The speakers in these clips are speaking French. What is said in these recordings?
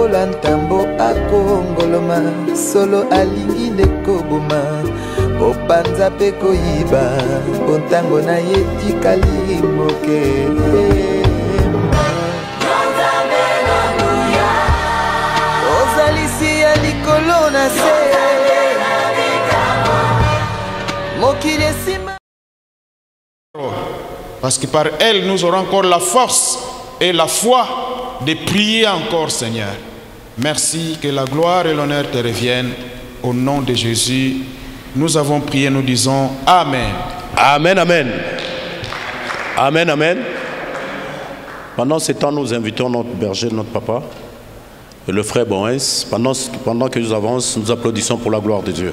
lokola ntambo akongoloma solo alingi nde koboma opanza mpe koyiba bontango na ye tikali moke ozalisi ya likolo na se mokili esima. Parce que par elle, nous aurons encore la force et la foi de prier encore, Seigneur. Merci, que la gloire et l'honneur te reviennent. Au nom de Jésus, nous avons prié, nous disons Amen. Amen, Amen. Amen, Amen. Pendant ce temps, nous invitons notre berger, notre papa, et le frère Boens. Pendant que nous avançons, nous applaudissons pour la gloire de Dieu.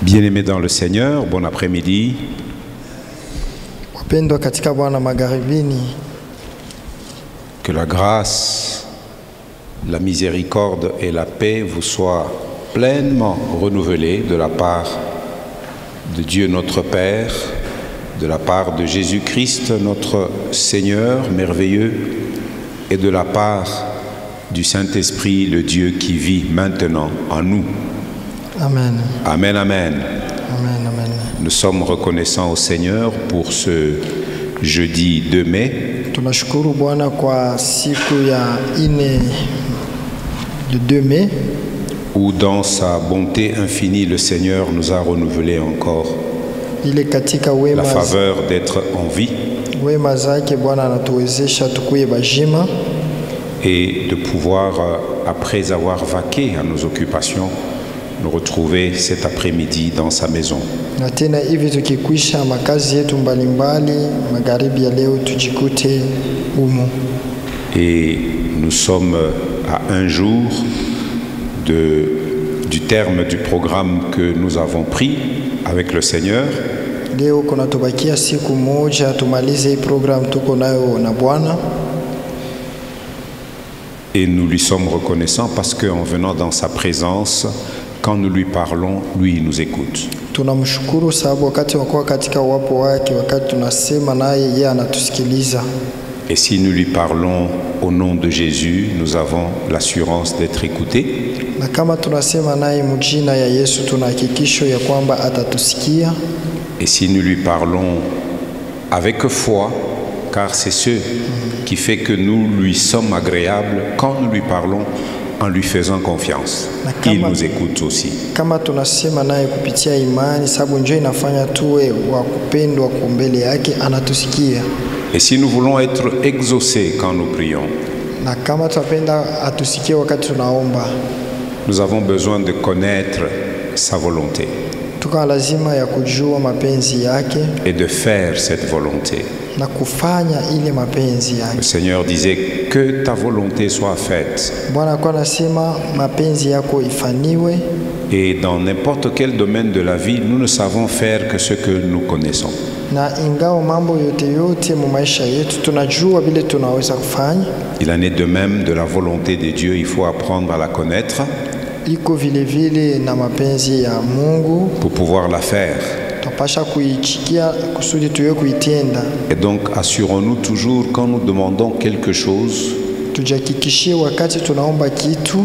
Bien-aimés dans le Seigneur, bon après-midi. Que la grâce, la miséricorde et la paix vous soient pleinement renouvelées de la part de Dieu notre Père, de la part de Jésus-Christ notre Seigneur merveilleux et de la part du Saint-Esprit, le Dieu qui vit maintenant en nous. Amen. Amen, amen. Amen, amen. Nous sommes reconnaissants au Seigneur pour ce jeudi 2 mai. Tunashukuru Bwana kwa siku ya 2 mai. Où dans sa bonté infinie, le Seigneur nous a renouvelé encore la faveur d'être en vie. Wema zake Bwana anatuwezesha tukuye bajima. Et de pouvoir, après avoir vaqué à nos occupations, nous retrouver cet après-midi dans sa maison. Na tena hivi tukikwisha makazi yetu mbalimbali magharibi ya leo tujikute humo. Et nous sommes à un jour du terme du programme que nous avons pris avec le Seigneur. Leo kuna tubakia siku moja tumalize program tuko nayo na Bwana. Et nous lui sommes reconnaissants parce qu'en venant dans sa présence, quand nous lui parlons, lui nous écoute. Tunamshukuru sababu wakati wakuwa katika uwapo wake, wakati tunasema naye yeye anatusikiliza. Et si nous lui parlons au nom de Jésus, nous avons l'assurance d'être écoutés. Na kama tunasema naye mjina ya Yesu tuna hakikisho ya kwamba atatusikia. Et si nous lui parlons avec foi, car c'est ce qui fait que nous lui sommes agréables quand nous lui parlons en lui faisant confiance. Il nous écoute aussi. Kama tunasema naye kupitia imani sababu njoo inafanya tuwe wa kupendwa kwa mbele yake, anatusikia. Et si nous voulons être exaucés quand nous prions, na kama tunapenda atusikie wakati tunaomba, nous avons besoin de connaître sa volonté. Tuko lazima ya kujua mapenzi yake et de faire cette volonté. Na kufanya ile mapenzi yake. Le Seigneur disait que ta volonté soit faite. Bwana kwa nasema mapenzi yako ifaniwe. Et dans n'importe quel domaine de la vie, nous ne savons faire que ce que nous connaissons. Na ingao mambo yote mu maisha yetu tunajua vile tunaweza kufanya. Il en est de même de la volonté de Dieu, il faut apprendre à la connaître. Iko vile vile na mapenzi ya Mungu pour pouvoir la faire. Tupasha kuichikia kusudi tuwe kuitenda. Et donc assurons-nous toujours quand nous demandons quelque chose. Tujihakikishie wakati tunaomba kitu.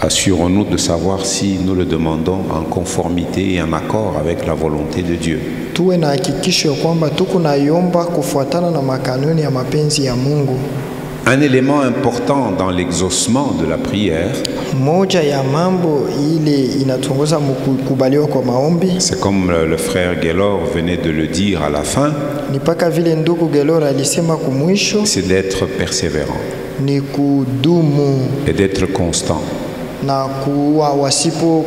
Assurons-nous de savoir si nous le demandons en conformité et en accord avec la volonté de Dieu. Tuwe na hakikisho kwamba tuko naiomba kufuatana na makanuni ya mapenzi ya Mungu. Un élément important dans l'exaucement de la prière, c'est comme le frère Gelor venait de le dire à la fin, c'est d'être persévérant et d'être constant.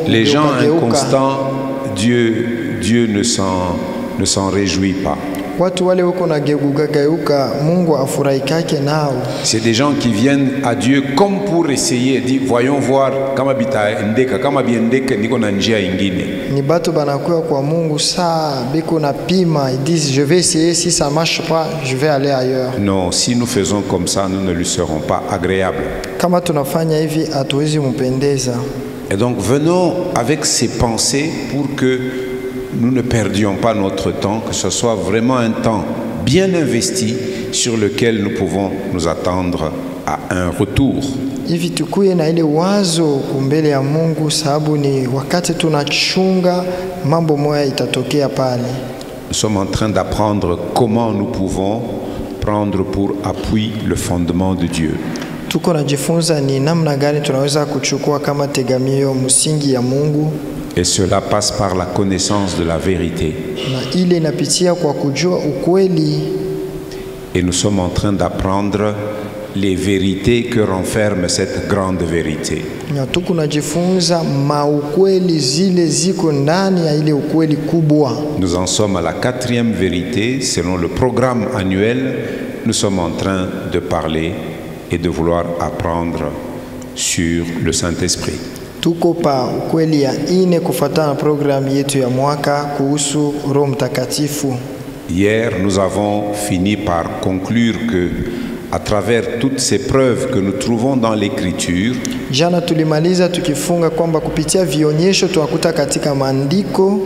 Les gens inconstants, Dieu ne s'en réjouit pas. watu wale wako na geuka Mungu afurahikake nao. C'est des gens qui viennent à Dieu comme pour essayer, dit voyons voir kama bitaendeka kama biendeke niko na njia ingine. Ni batu banakuwa kwa Mungu saa biko na pima, ils disent je vais essayer, si ça marche pas je vais aller ailleurs. Non, si nous faisons comme ça, nous ne lui serons pas agréables. Kama tunafanya hivi hatuwezi mpendeza. Et donc venons avec ces pensées pour que nous ne perdions pas notre temps, que ce soit vraiment un temps bien investi sur lequel nous pouvons nous attendre à un retour. Hivi tukuye na ile wazo kumbele ya Mungu, sababu ni wakati tunachunga mambo moya itatokea pale. Nous sommes en train d'apprendre comment nous pouvons prendre pour appui le fondement de Dieu. Tuko najifunza ni namna gani tunaweza kuchukua kama tegamio msingi ya Mungu. Et cela passe par la connaissance de la vérité. Na ile inapitia kwa kujua ukweli. Et nous sommes en train d'apprendre les vérités que renferme cette grande vérité. Na tuko najifunza maukweli zile ziko ndani ya ile ukweli kubwa. Nous en sommes à la 4e vérité. Selon le programme annuel, nous sommes en train de parler et de vouloir apprendre sur le Saint-Esprit. Tuko pa ukweli ya ine kufuatana na programu yetu ya mwaka kuhusu Roho Mtakatifu. Hier, nous avons fini par conclure que à travers toutes ces preuves que nous trouvons dans l'Écriture, jana tulimaliza tukifunga kwamba kupitia vionyesho tunakuta katika maandiko,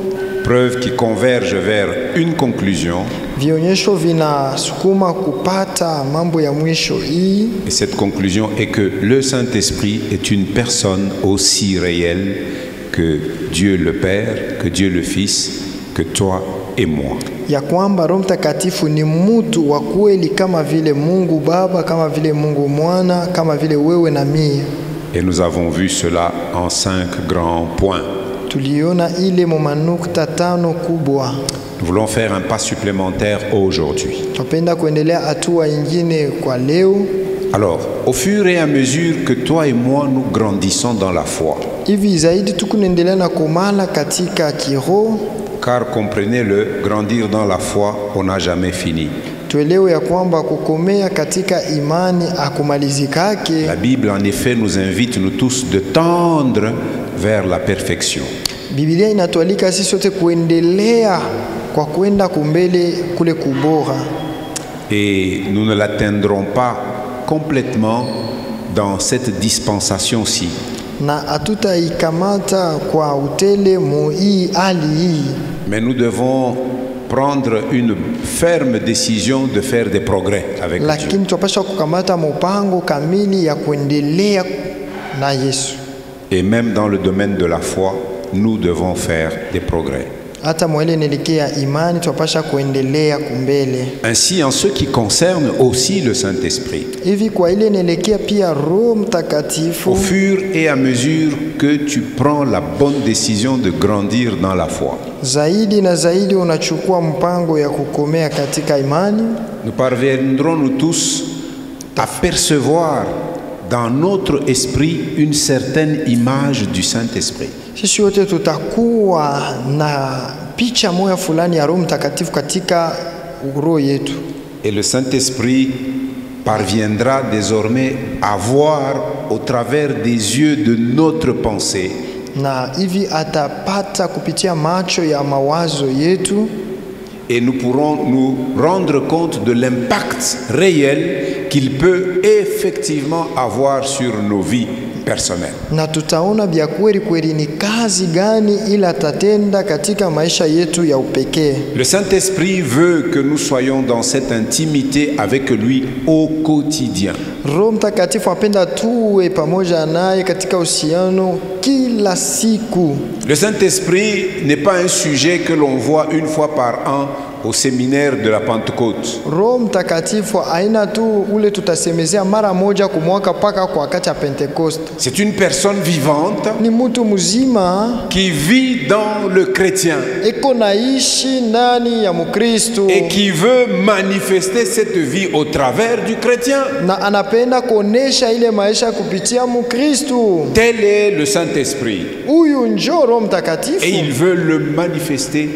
preuves qui convergent vers une conclusion. Vionyesho vinasukuma kupata mambo ya mwisho hii. Et cette conclusion est que le Saint-Esprit est une personne aussi réelle que Dieu le Père, que Dieu le Fils, que toi et moi. Ya kwamba Roho Mtakatifu ni mtu wa kweli kama vile Mungu Baba, kama vile Mungu Mwana, kama vile wewe na mimi. Et nous avons vu cela en 5 grands points. Tuliona ile manukta 5 kubwa. Nous voulons faire un pas supplémentaire aujourd'hui. Tupenda kuendelea hatua nyingine kwa leo. Alors, au fur et à mesure que toi et moi nous grandissons dans la foi, hivi zaidi tukuendelea na komala katika kiroho, car comprenez-le, grandir dans la foi, on n'a jamais fini. Tuelewe ya kwamba kukomea katika imani akumalizikake. La Bible en effet nous invite nous tous de tendre vers la perfection. Biblia inatualika sisi sote kuendelea kwa kwenda kumbele kule kubora. Et nous ne l'atteindrons pas complètement dans cette dispensation-ci. Na atutaikamata kwa utele muii ali hii. Mais nous devons prendre une ferme décision de faire des progrès avec Dieu. Lakini tupasha kukamata mpango kamili ya kuendelea na Yesu. Et même dans le domaine de la foi, nous devons faire des progrès. Hata mwele nelekea imani tupasha kuendelea kumbele. Ainsi en ce qui concerne aussi le Saint-Esprit. Hivi kwa ile nelekea pia Roho Mtakatifu. Au fur et à mesure que tu prends la bonne décision de grandir dans la foi, zaidi na zaidi unachukua mpango ya kukomea katika imani, nous parviendrons nous tous à percevoir dans notre esprit une certaine image du Saint-Esprit. Sisi wote tutakuwa na picha moja fulani ya Roho Mtakatifu katika roho yetu. Et le Saint-Esprit parviendra désormais à voir au travers des yeux de notre pensée. Na hivi atapata kupitia macho ya mawazo yetu. Et nous pourrons nous rendre compte de l'impact réel qu'il peut effectivement avoir sur nos vies personnelles. Na tutaona bia kweli kweli ni kazi gani ila tatenda katika maisha yetu ya upekee. Le Saint-Esprit veut que nous soyons dans cette intimité avec lui au quotidien. Roho Mtakatifu apenda tuwe pamoja naye katika uhusiano kila siku. Le Saint-Esprit n'est pas un sujet que l'on voit une fois par an au séminaire de la Pentecôte. Roho Mtakatifu aina tu ule tutasemezea mara moja kwa mwaka paka kwa wakati wa Pentecoste. C'est une personne vivante Ni mtu mzima qui vit dans le chrétien eko naishi ndani ya Mkristo et qui veut manifester cette vie au travers du chrétien. na anapenda kuonesha ile maisha kupitia Mkristo. Tel est le Saint-Esprit. Huyu njo Roho Mtakatifu Et il veut le manifester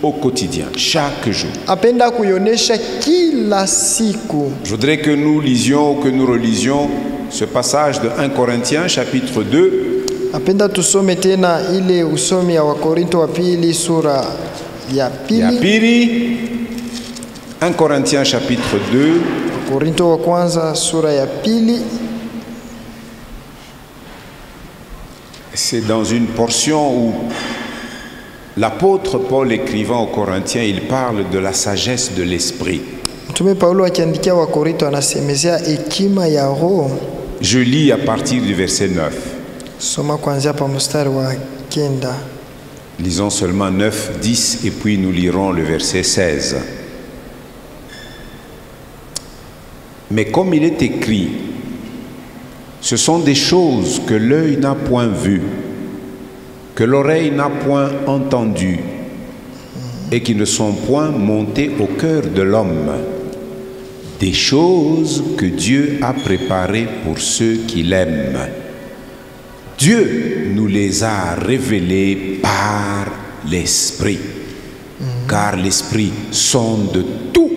au quotidien, chaque jour. apenda kuionesha kila siku. Je voudrais que nous lisions, que nous relisions ce passage de 1 Corinthiens chapitre 2. Apenda tusome tena ile usomi ya Wakorinto wa pili sura ya pili. 1 Corinthiens chapitre 2. Wakorinto wa kwanza sura ya pili. C'est dans une portion où l'apôtre Paul écrivant aux Corinthiens, il parle de la sagesse de l'esprit. Mtume Paulo akiandikia Wakorinto anasemezea hekima ya roho. Je lis à partir du verset 9. Soma kuanzia pa mstari wa 9. Lisons seulement 9, 10 et puis nous lirons le verset 16. Mais comme il est écrit, ce sont des choses que l'œil n'a point vues, que l'oreille n'a point entendues et qui ne sont point montées au cœur de l'homme. Des choses que Dieu a préparées pour ceux qui l'aiment. Dieu nous les a révélées par l'Esprit, car l'Esprit sonde tout,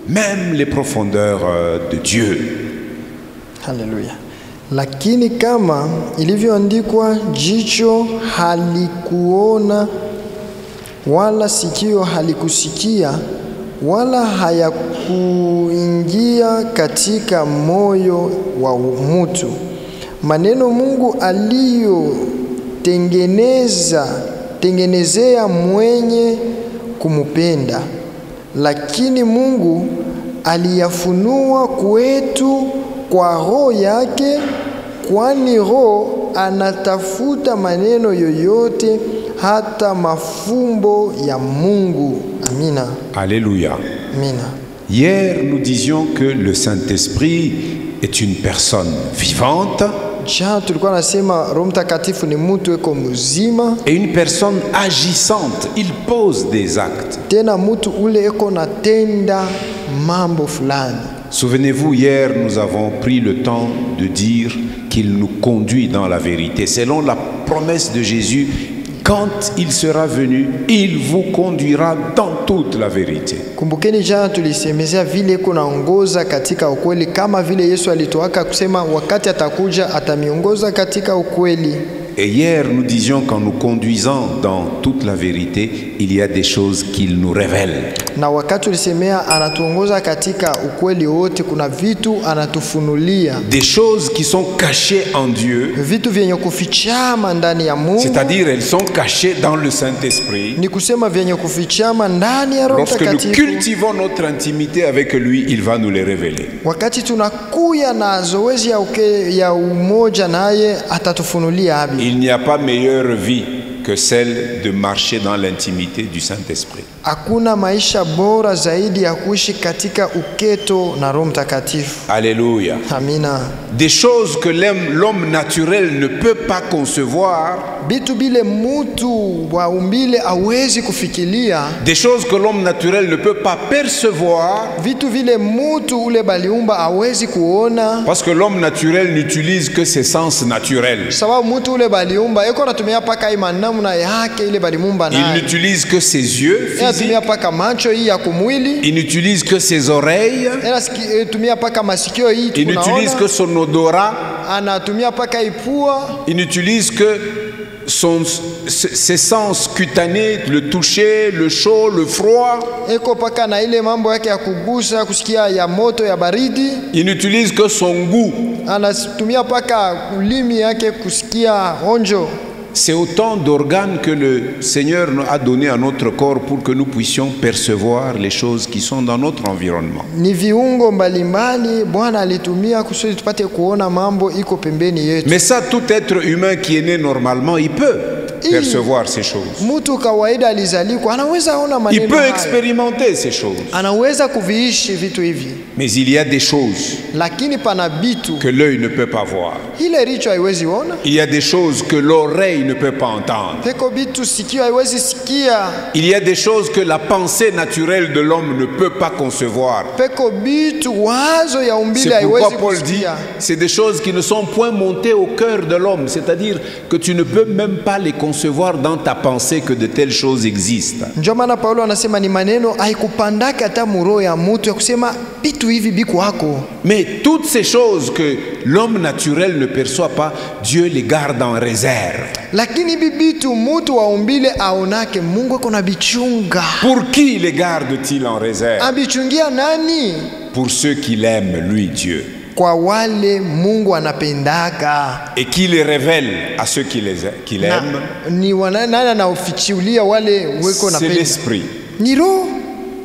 même les profondeurs de Dieu. Haleluya. Lakini kama ilivyoandikwa, jicho halikuona wala sikio halikusikia wala hayakuingia katika moyo wa mtu maneno Mungu aliyotengenezea mwenye kumupenda, lakini Mungu aliyafunua kwetu kwa roho yake, kwani roho anatafuta maneno yoyote, hata mafumbo ya Mungu. Amina. Alléluia. Amina. Hier, nous disions que le Saint-Esprit est une personne vivante et une personne agissante. Il pose des actes. Souvenez-vous, hier, nous avons pris le temps de dire qu'il nous conduit dans la vérité. Selon la promesse de Jésus, quand il sera venu, il vous conduira dans toute la vérité. Kumbukeni jana tulisemezea vile kunaongoza katika ukweli, kama vile Yesu alitoaka kusema wakati atakuja atamiongoza katika ukweli. Et hier, nous disions qu'en nous conduisant dans toute la vérité, il y a des choses qu'il nous révèle. Na wakati tulisemea anatuongoza katika ukweli wote, kuna vitu anatufunulia. Des choses qui sont cachées en Dieu. Vitu vyenye kufichama ndani ya Mungu. C'est-à-dire elles sont cachées dans le Saint-Esprit. Ni kusema vyenye kufichama ndani ya Roho Mtakatifu. Lorsque nous cultivons notre intimité avec lui, il va nous les révéler. Wakati tunakuya na zoezi ya umoja naye atatufunulia habi. Il n'y a pas meilleure vie que celle de marcher dans l'intimité du Saint-Esprit. Hakuna maisha bora zaidi ya kuishi katika uketo na Roho Mtakatifu. Alléluia. Amina. Des choses que l'homme naturel ne peut pas concevoir. Bitu bile mutu wa umbile hawezi kufikiria. Des choses que l'homme naturel ne peut pas percevoir. Vitu vile mutu ule baliumba hawezi kuona. Parce que l'homme naturel n'utilise que ses sens naturels. Sababu mutu ule baliumba eko natumia paka imanamna yake ile balimumba naye. Il n'utilise que ses yeux physiques. Tumia paka macho hii ya kumwili. Il n'utilise que ses oreilles. Tumia paka masikio hii tunaona. Il n'utilise que son odorat. Anatumia paka ipua. Il n'utilise que ses sens cutanés, le toucher, le chaud, le froid. Eko paka na ile mambo yake ya kugusa, kusikia ya moto, ya baridi. Il n'utilise que son goût. Anatumia paka ulimi yake kusikia onjo. C'est autant d'organes que le Seigneur nous a donné à notre corps pour que nous puissions percevoir les choses qui sont dans notre environnement. Ni viungo mbalimbali Bwana alitumia kusudi tupate kuona mambo iko pembeni yetu. Mais ça, tout être humain qui est né normalement, il peut percevoir ces choses. Mtu kawaida alizalikwa anaweza ona maneno. Il peut expérimenter ces choses. Anaweza kuviishi vitu hivi. Mais il y a des choses lakini pana bitu que l'œil ne peut pas voir. Ile richo haiwezi ona. Il y a des choses que l'oreille ne peut pas entendre. Peko bitu sikio haiwezi sikia. Il y a des choses que la pensée naturelle de l'homme ne peut pas concevoir. Peko bitu wazo ya umbile haiwezi kusikia. C'est pourquoi Paul dit, c'est des choses qui ne sont point montées au cœur de l'homme, c'est-à-dire que tu ne peux même pas les concevoir concevoir dans ta pensée que de telles choses existent. Ndio maana Paulo anasema ni maneno haikupandaka hata muroho ya mtu ya kusema vitu hivi biko wako. Mais toutes ces choses que l'homme naturel ne perçoit pas, Dieu les garde en réserve. Lakini hivi vitu mtu waumbile aonake, Mungu ako nabichunga. Pour qui les garde-t-il en réserve? Abichungia nani? Pour ceux qui l'aiment, lui, Dieu. Kwa wale Mungu anapendaka. Et qui les révèle à ceux qui l'aiment. Ni nani anaofichulia wale weko C'est napenda? l'esprit. Ni roho.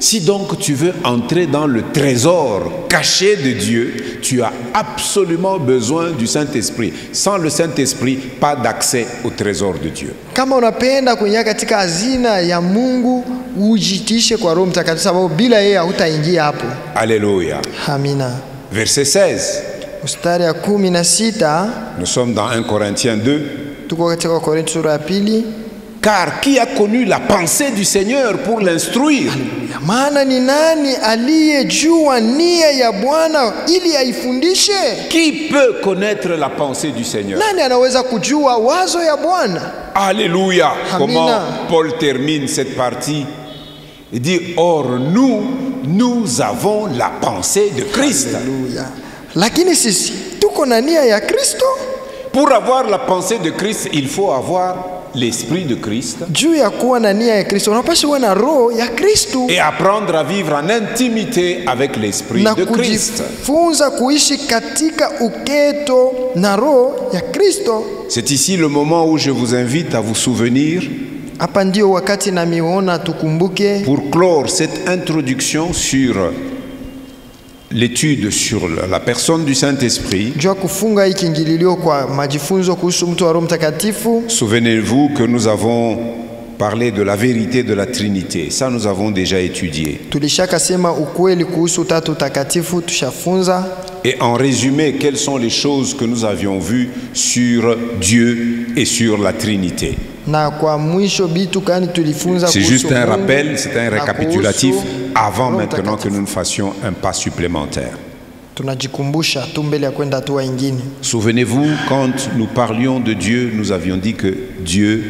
Si donc tu veux entrer dans le trésor caché de Dieu, tu as absolument besoin du Saint-Esprit. Sans le Saint-Esprit, pas d'accès au trésor de Dieu. Kama unapenda kuingia katika hazina ya Mungu, ujitishe kwa Roho Mtakatifu, sababu bila yeye hutaingia hapo. Alléluia. Amina. Verset 16. Mstari ya 16, Nous sommes dans 1 Corinthiens 2. tuko katika Wakorintho sura ya 2. Car qui a connu la pensée du Seigneur pour l'instruire? Maana ni nani aliyejua nia ya Bwana ili aifundishe? Qui peut connaître la pensée du Seigneur? Nani anaweza kujua wazo ya Bwana? Alléluia. Amina. Comment Paul termine cette partie? Il dit, or nous avons la pensée de Christ. Haleluya. Lakini sisi tuko na nia ya Kristo. Pour avoir la pensée de Christ, il faut avoir l'esprit de Christ Juu ya kuwa na nia ya Kristo unapaswa kuwa na roho ya Kristo et apprendre à vivre en intimité avec l'esprit na de Christ. kujifunza kuishi katika uketo na roho ya Kristo. C'est ici le moment où je vous invite à vous souvenir, Hapa ndio wakati na miona tukumbuke, pour clore cette introduction sur l'étude sur la personne du Saint-Esprit. jua kufunga hiki kiingililio kwa majifunzo kuhusu mtu wa Roho Mtakatifu. Souvenez-vous que nous avons parlé de la vérité de la Trinité. Ça, nous avons déjà étudié. Tulishaka sema ukweli kuhusu Utatu Takatifu, tushafunza. Et en résumé, quelles sont les choses que nous avions vues sur Dieu et sur la Trinité? Na kwa mwisho bitu kani tulifunza C'est kuhusu juste un Mungu rappel, c'est un na récapitulatif kuhusu avant Roho maintenant que Mtakatifu. nous ne fassions un pas supplémentaire. Tunajikumbusha tu mbele ya kwenda hatua ingine. Souvenez-vous, quand nous parlions de Dieu, nous avions dit que Dieu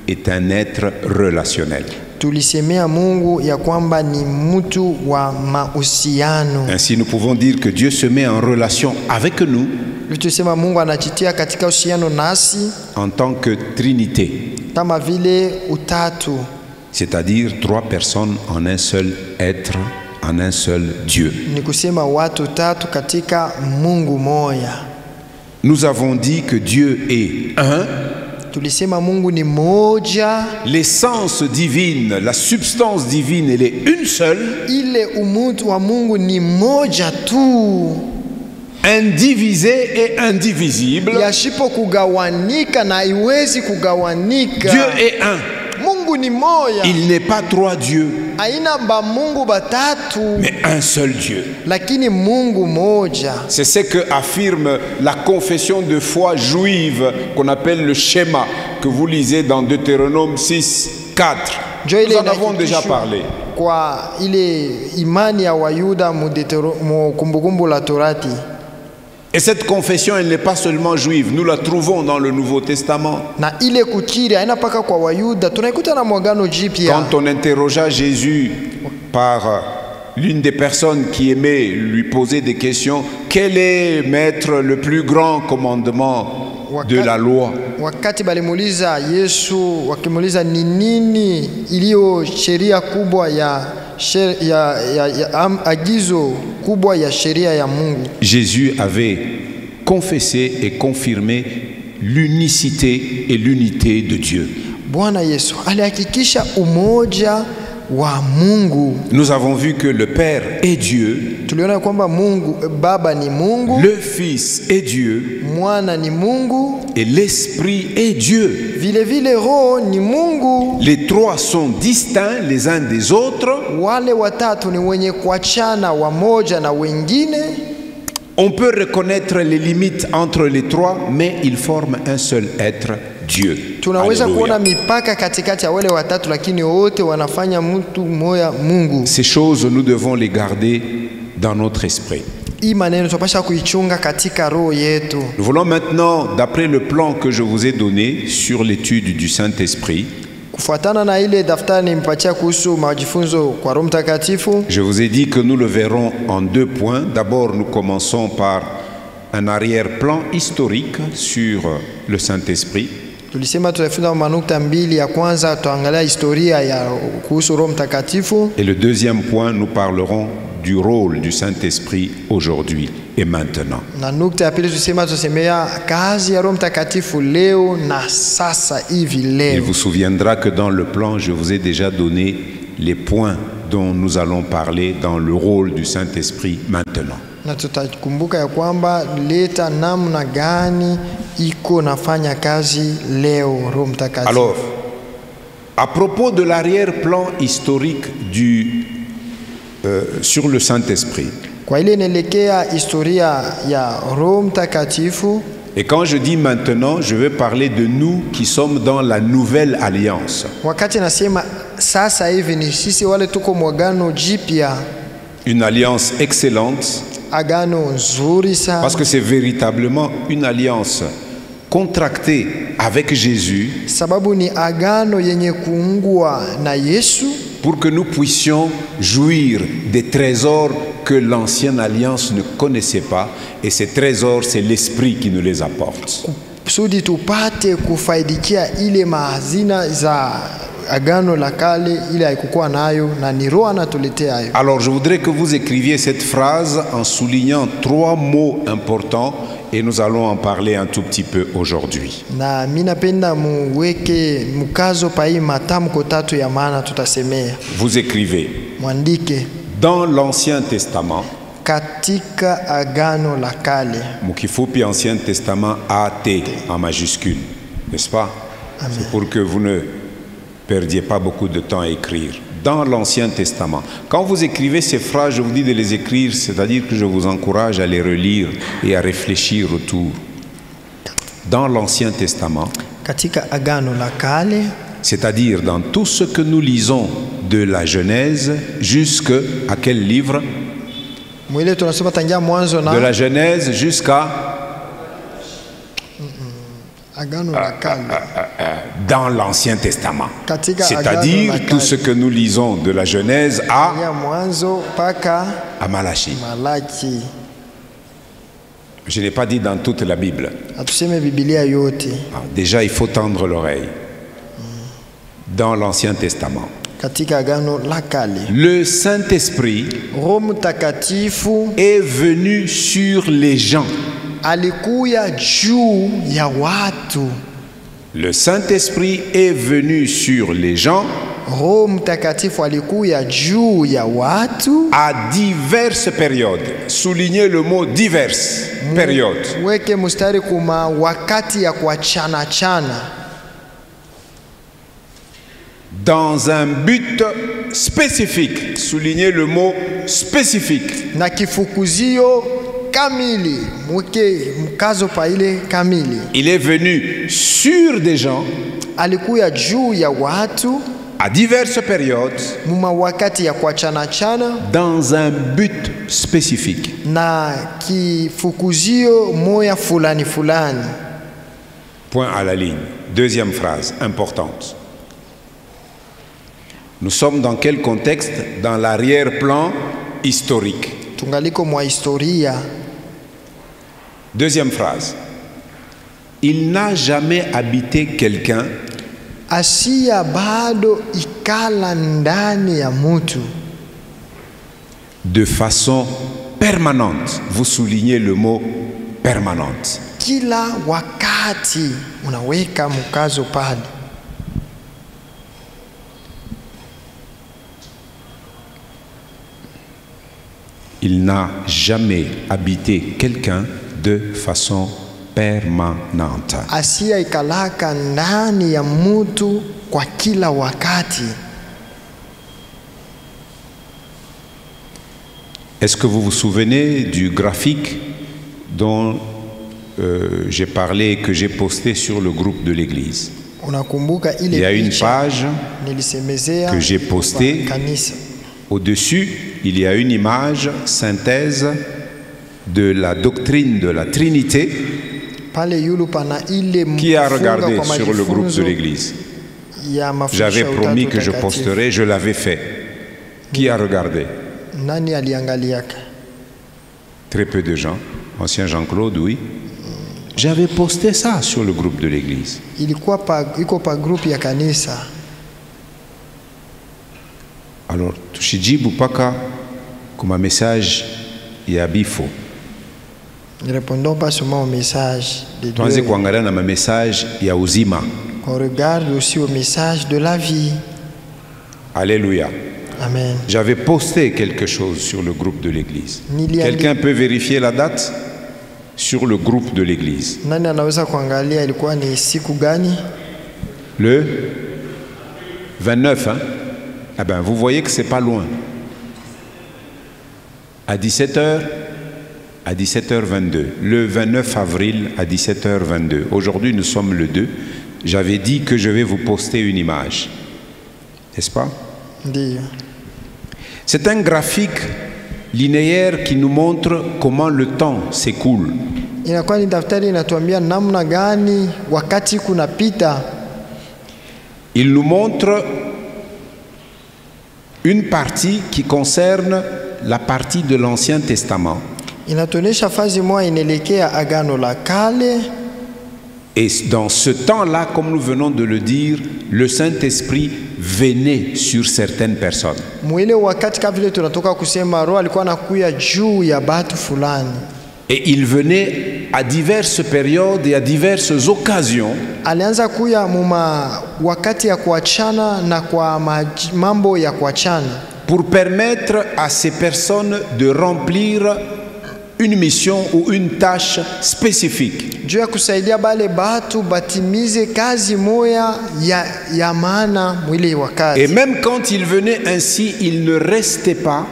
est un être relationnel. Tulisemea Mungu ya kwamba ni mtu wa mahusiano. Ainsi, nous pouvons dire que Dieu se met en relation avec nous Tulisema Mungu anajitia katika uhusiano nasi en tant que Trinité, kama vile utatu, c'est-à-dire trois personnes en un seul être, en un seul Dieu. ni kusema watu tatu katika Mungu moya. Nous avons dit que Dieu est un, Tulisema Mungu ni moja, l'essence divine, la substance divine, elle est une seule, ile umutu wa Mungu ni moja tu, indivisible et indivisible. yashipo kugawanika na haiwezi kugawanika. Dieu est un. Mungu ni moya, Il n'est pas trois dieux, haina ba Mungu batatu, mais un seul Dieu. lakini Mungu moja. C'est ce que affirme la confession de foi juive qu'on appelle le schéma, que vous lisez dans Deutéronome 6, 4. Ndio ile Nous en avons déjà inahakikishwa parlé. kwa ile imani ya Wayuda mu Kumbukumbu la Torati. Et cette confession, elle n'est pas seulement juive, nous la trouvons dans le Nouveau Testament. Na ile kukiri haina paka kwa Wayuda, tunaikuta na Mwagano Jipya. Quand on interrogea Jésus par l'une des personnes qui aimait lui poser des questions, quel est, maître, le plus grand commandement de la loi? Wakati balimuuliza Yesu, wakimuuliza ni nini iliyo sheria kubwa agizo kubwa ya sheria ya Mungu, Jésus avait confessé et confirmé l'unicité et l'unité de Dieu. Bwana Yesu alihakikisha umoja wa Mungu. Nous avons vu que le Père est Dieu, Tuliona kwamba Mungu Baba ni Mungu, le Fils est Dieu Mwana ni Mungu, et l'Esprit est Dieu. vile vile Roho ni Mungu. Les trois sont distincts les uns des autres. Wale watatu ni wenye kuachana wamoja na wengine. On peut reconnaître les limites entre les trois, mais ils forment un seul être, Dieu. Tunaweza Alléluia. kuona mipaka katikati ya wale watatu, lakini wote wanafanya mtu moya Mungu. Ces choses, nous devons les garder dans notre esprit. hii maneno tunapaswa kuichunga katika roho yetu. Nous voulons maintenant, d'après le plan que je vous ai donné sur l'étude du Saint-Esprit, Kufuatana na ile daftari nimpatia kuhusu majifunzo kwa Roho Mtakatifu, je vous ai dit que nous le verrons en 2 points. D'abord, nous commençons par un arrière-plan historique sur le Saint-Esprit. tulisema tutafunza manukta mbili. Ya kwanza tuangalia historia ya kuhusu Roho Mtakatifu. Et le deuxième point, nous parlerons du rôle du Saint-Esprit aujourd'hui et maintenant. Na nukta ya pili tusemea kazi ya Roho Mtakatifu leo na sasa hivi Il leo. vous souviendra que dans le plan, je vous ai déjà donné les points dont nous allons parler dans le rôle du Saint-Esprit maintenant. Na tutakumbuka ya kwamba leta namna gani iko nafanya kazi leo Roho Mtakatifu. Alors, à propos de l'arrière-plan historique sur le Saint-Esprit, Kwa ile inaelekea historia ya Roho Mtakatifu, et quand je dis maintenant, je veux parler de nous qui sommes dans la nouvelle alliance. wakati nasema sasa hivi ni sisi wale tuko mwagano jipya, Une alliance excellente, agano nzuri sana, parce que c'est véritablement une alliance contractée avec Jésus sababu ni agano yenye kuungwa na Yesu pour que nous puissions jouir des trésors que l'ancienne alliance ne connaissait pas. Et ces trésors, c'est l'Esprit qui nous les apporte. kusudi tupate kufaidikia ile mahazina za agano la kale ile haikukuwa nayo, na ni Roho anatuletea hayo. Alors je voudrais que vous écriviez cette phrase en soulignant 3 mots importants et nous allons en parler un tout petit peu aujourd'hui. Na mimi napenda muweke mkazo pa hii matamko tatu ya maana tutasemea. Vous écrivez Mwandike dans l'Ancien Testament, katika agano la kale. Mukifupi Ancien Testament AT en majuscule, n'est-ce pas? C'est pour que vous ne perdiez pas beaucoup de temps à écrire. Dans l'Ancien Testament. Quand vous écrivez ces phrases, je vous dis de les écrire, c'est-à-dire que je vous encourage à les relire et à réfléchir autour. Dans l'Ancien Testament, Katika agano la kale, c'est-à-dire dans tout ce que nous lisons de la Genèse jusqu'à quel livre? mwile tunasoma tangia mwanzo De na la Genèse jusqu'à agano la kale. dans l'Ancien Testament. Katika C'est-à-dire agano la tout kale. ce que nous lisons de la Genèse Ya mwanzo paka à Malachie. Malaki. Je n'ai pas dit dans toute la Bible. Atuseme Biblia yote. Déjà, il faut tendre l'oreille. Dans l'Ancien Testament. Katika agano la kale, Le Saint-Esprit Roho Mtakatifu est venu sur les gens. alikuya juu ya watu. Le Saint-Esprit est venu sur les gens Roho Mtakatifu alikuya juu ya watu à diverses périodes. Soulignez le mot diverses périodes. weke mustari kuma wakati ya kuachana chana, Dans un but spécifique. Soulignez le mot spécifique. na kifukuzio kamili, mweke mkazo pa ile kamili. Il est venu sur des gens Alikuya juu ya watu à diverses périodes muma wakati ya kuachana chana dans un but spécifique. na kifukuzio moya fulani fulani. Point à la ligne. Deuxième phrase importante. Nous sommes dans quel contexte? Dans l'arrière-plan historique. Tungaliko mwa historia. Deuxième phrase. Il n'a jamais habité quelqu'un Asia bado ikala ndani ya mutu de façon permanente. Vous soulignez le mot permanente. kila wakati, unaweka mkazo pale. Il n'a jamais habité quelqu'un de façon permanente. Asia ikalaka ndani ya mutu kwa kila wakati. Est-ce que vous vous souvenez du graphique dont j'ai parlé et que j'ai posté sur le groupe de l'église? Unakumbuka Il y a ile une picha page nilisemezea que j'ai postée. kwa kanisa. Au-dessus, il y a une image synthèse de la doctrine de la Trinité qui a regardé sur le groupe de l'Église? J'avais promis que je posterai, je l'avais fait. Qui a regardé? Très peu de gens. Ancien Jean-Claude, oui. J'avais posté ça sur le groupe de l'Église. Alors, Tushijibu Paka, comme un message, il y a bifo. Ne répondons pas seulement au message de Dieu. On regarde aussi au message de la vie. Alléluia. Amen. J'avais posté quelque chose sur le groupe de l'Église. Quelqu'un peut vérifier la date sur le groupe de l'Église? Le 29, hein? Ah ben, vous voyez que c'est pas loin. À 17h, à 17h22. Le 29 avril à 17h22. Aujourd'hui, nous sommes le 2. J'avais dit que je vais vous poster une image. N'est-ce pas? C'est un graphique linéaire qui nous montre comment le temps s'écoule. Il nous montre une partie qui concerne la partie de l'Ancien Testament. Et dans ce temps-là, comme nous venons de le dire, le Saint-Esprit venait sur certaines personnes. Et il venait à diverses périodes et à diverses occasions pour permettre à ces personnes de remplir une mission ou une tâche spécifique. Et même quand il venait ainsi, il ne restait pas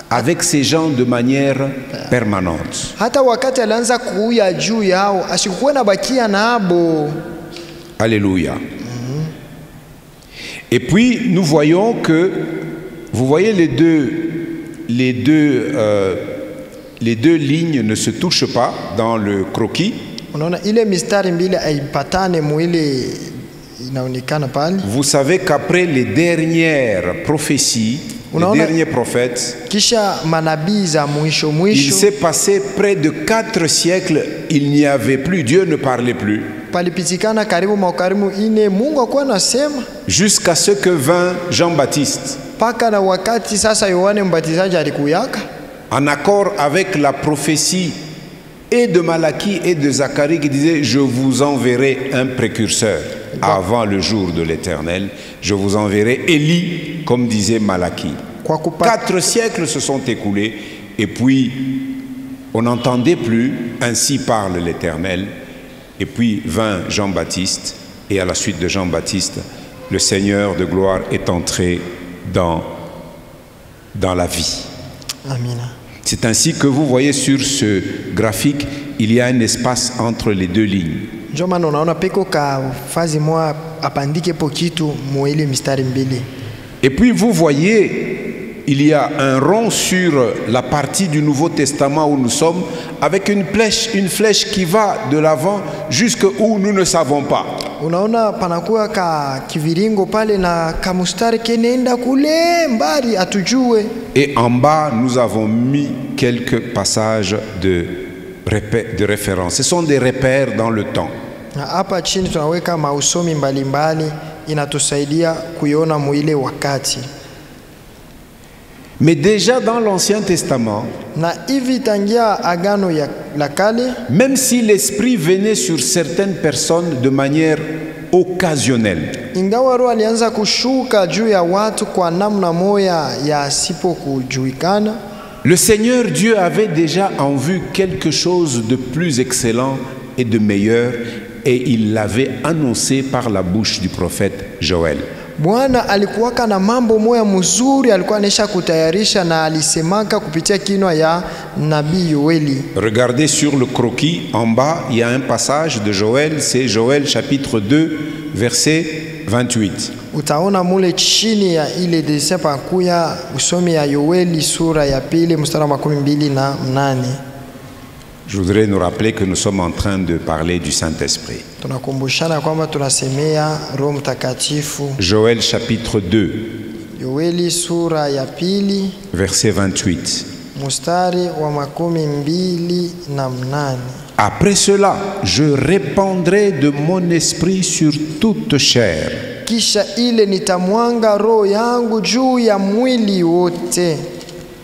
avec ces gens de manière permanente. Alléluia. Et puis nous voyons que, vous voyez les deux lignes ne se touchent pas dans le croquis. Vous savez qu'après les dernières prophéties, les derniers prophètes, il s'est passé près de 4 siècles, il n'y avait plus, Dieu ne parlait plus. Jusqu'à ce que vint Jean-Baptiste, en accord avec la prophétie et de Malachie et de Zacharie qui disait: je vous enverrai un précurseur avant le jour de l'Éternel, je vous enverrai Élie, comme disait Malachie. 4 siècles se sont écoulés et puis on n'entendait plus ainsi parle l'Éternel. Et puis vint Jean-Baptiste, et à la suite de Jean-Baptiste, le Seigneur de gloire est entré dans la vie. Amen. C'est ainsi que vous voyez sur ce graphique, il y a un espace entre les deux lignes. Et puis vous voyez, il y a un rond sur la partie du Nouveau Testament où nous sommes, avec une flèche qui va de l'avant jusqu'où nous ne savons pas. Et en bas, nous avons mis quelques passages de référence. Ce sont des repères dans le temps. Mais déjà dans l'Ancien Testament, même si l'Esprit venait sur certaines personnes de manière occasionnelle, le Seigneur Dieu avait déjà en vue quelque chose de plus excellent et de meilleur, et il l'avait annoncé par la bouche du prophète Joël. Bwana alikuwaka na mambo moya mzuri alikuwa anesha kutayarisha na alisemaka kupitia kinywa ya nabii Yoeli. Regardez sur le croquis en bas, il y a un passage de Joël, c'est Joël chapitre 2 verset 28. Utaona mule chini ya ile desepa kuya usomi ya Yoeli sura ya 2 mstari wa 28. Je voudrais nous rappeler que nous sommes en train de parler du Saint-Esprit. Tunakumbushana kwamba tunasemea Roho Mtakatifu. Joël chapitre 2, Yoeli sura ya pili verset 28. mstari wa 28. Après cela, je répandrai de mon esprit sur toute chair. Kisha ile nitamwanga roho yangu juu ya mwili wote.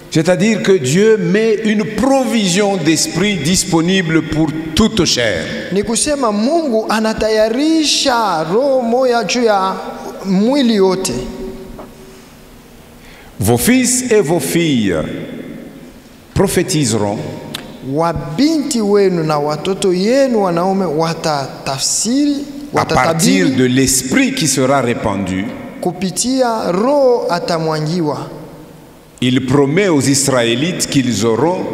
C'est-à-dire que Dieu met une provision d'esprit disponible pour toute chair. Ni kusema Mungu anatayarisha roho moja juu ya mwili wote. Vos fils et vos filles prophétiseront. Wabinti wenu na watoto yenu wanaume watatafsiri, à partir watatabiri de l'esprit qui sera répandu. kupitia roho atamwangiwa. Il promet aux Israélites qu'ils auront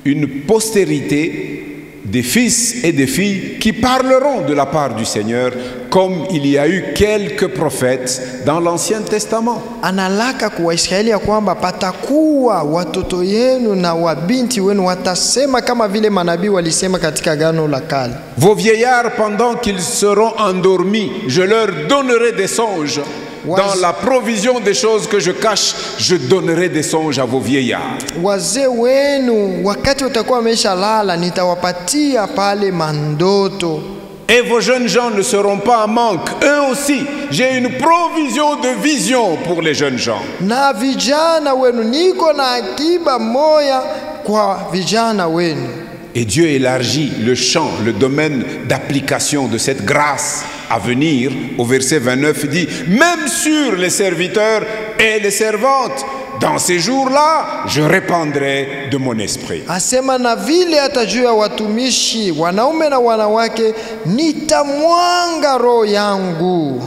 une postérité des fils et des filles qui parleront de la part du Seigneur, comme il y a eu quelques prophètes dans l'Ancien Testament. Analaka kwa Israeli ya kwamba patakuwa watoto yenu na wabinti wenu watasema kama vile manabii walisema katika Agano la Kale. Vos vieillards, pendant qu'ils seront endormis, je leur donnerai des songes. Dans la provision des choses que je cache, je donnerai des songes à vos vieillards. Wazee wenu wakati watakuwa wameshalala nitawapatia pale mandoto. Et vos jeunes gens ne seront pas en manque. Eux aussi, j'ai une provision de vision pour les jeunes gens. Na vijana wenu niko na akiba moya kwa vijana wenu. Et Dieu élargit le champ, le domaine d'application de cette grâce à venir. Au verset 29, il dit, même sur les serviteurs et les servantes, dans ces jours-là, je répandrai de mon esprit. Asema na vile hata juu ya watumishi wanaume na wanawake nitamwanga roho yangu.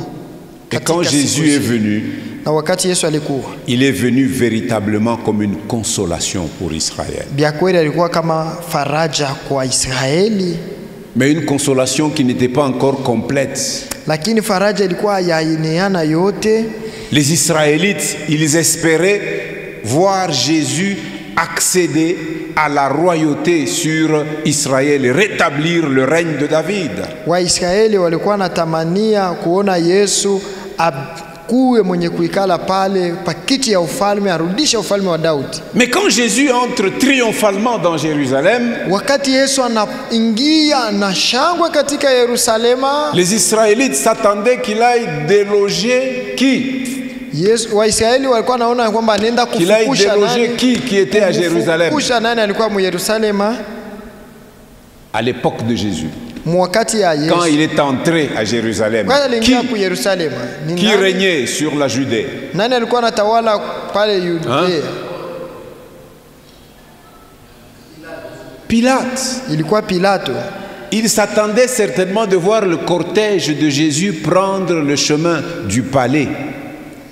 Et quand Jésus est venu, na wakati Yesu alikuwa, il est venu véritablement comme une consolation pour Israël. Bia kweli alikuwa kama faraja kwa Israeli. Mais une consolation qui n'était pas encore complète. Lakini faraja ilikuwa yaineana yote. Les Israélites, ils espéraient voir Jésus accéder à la royauté sur Israël et rétablir le règne de David. Waisraeli walikuwa natamania kuona Yesu kuwe mwenye kuikala pale pakiti ya ufalme, arudisha ufalme wa Daudi. Mais quand Jésus entre triomphalement dans Jérusalem, wakati Yesu anaingia na shangwe katika Yerusalema, les Israélites s'attendaient qu'il aille déloger qui? Yesu, Waisraeli walikuwa naona kwamba anaenda kufukisha nani? Qui était à Jérusalem? Kufukisha nani alikuwa mu Yerusalema? À l'époque de Jésus. Quand il est entré à Jérusalem, qui régnait sur la Judée? Pilate. Il s'attendait certainement de voir le cortège de Jésus prendre le chemin du palais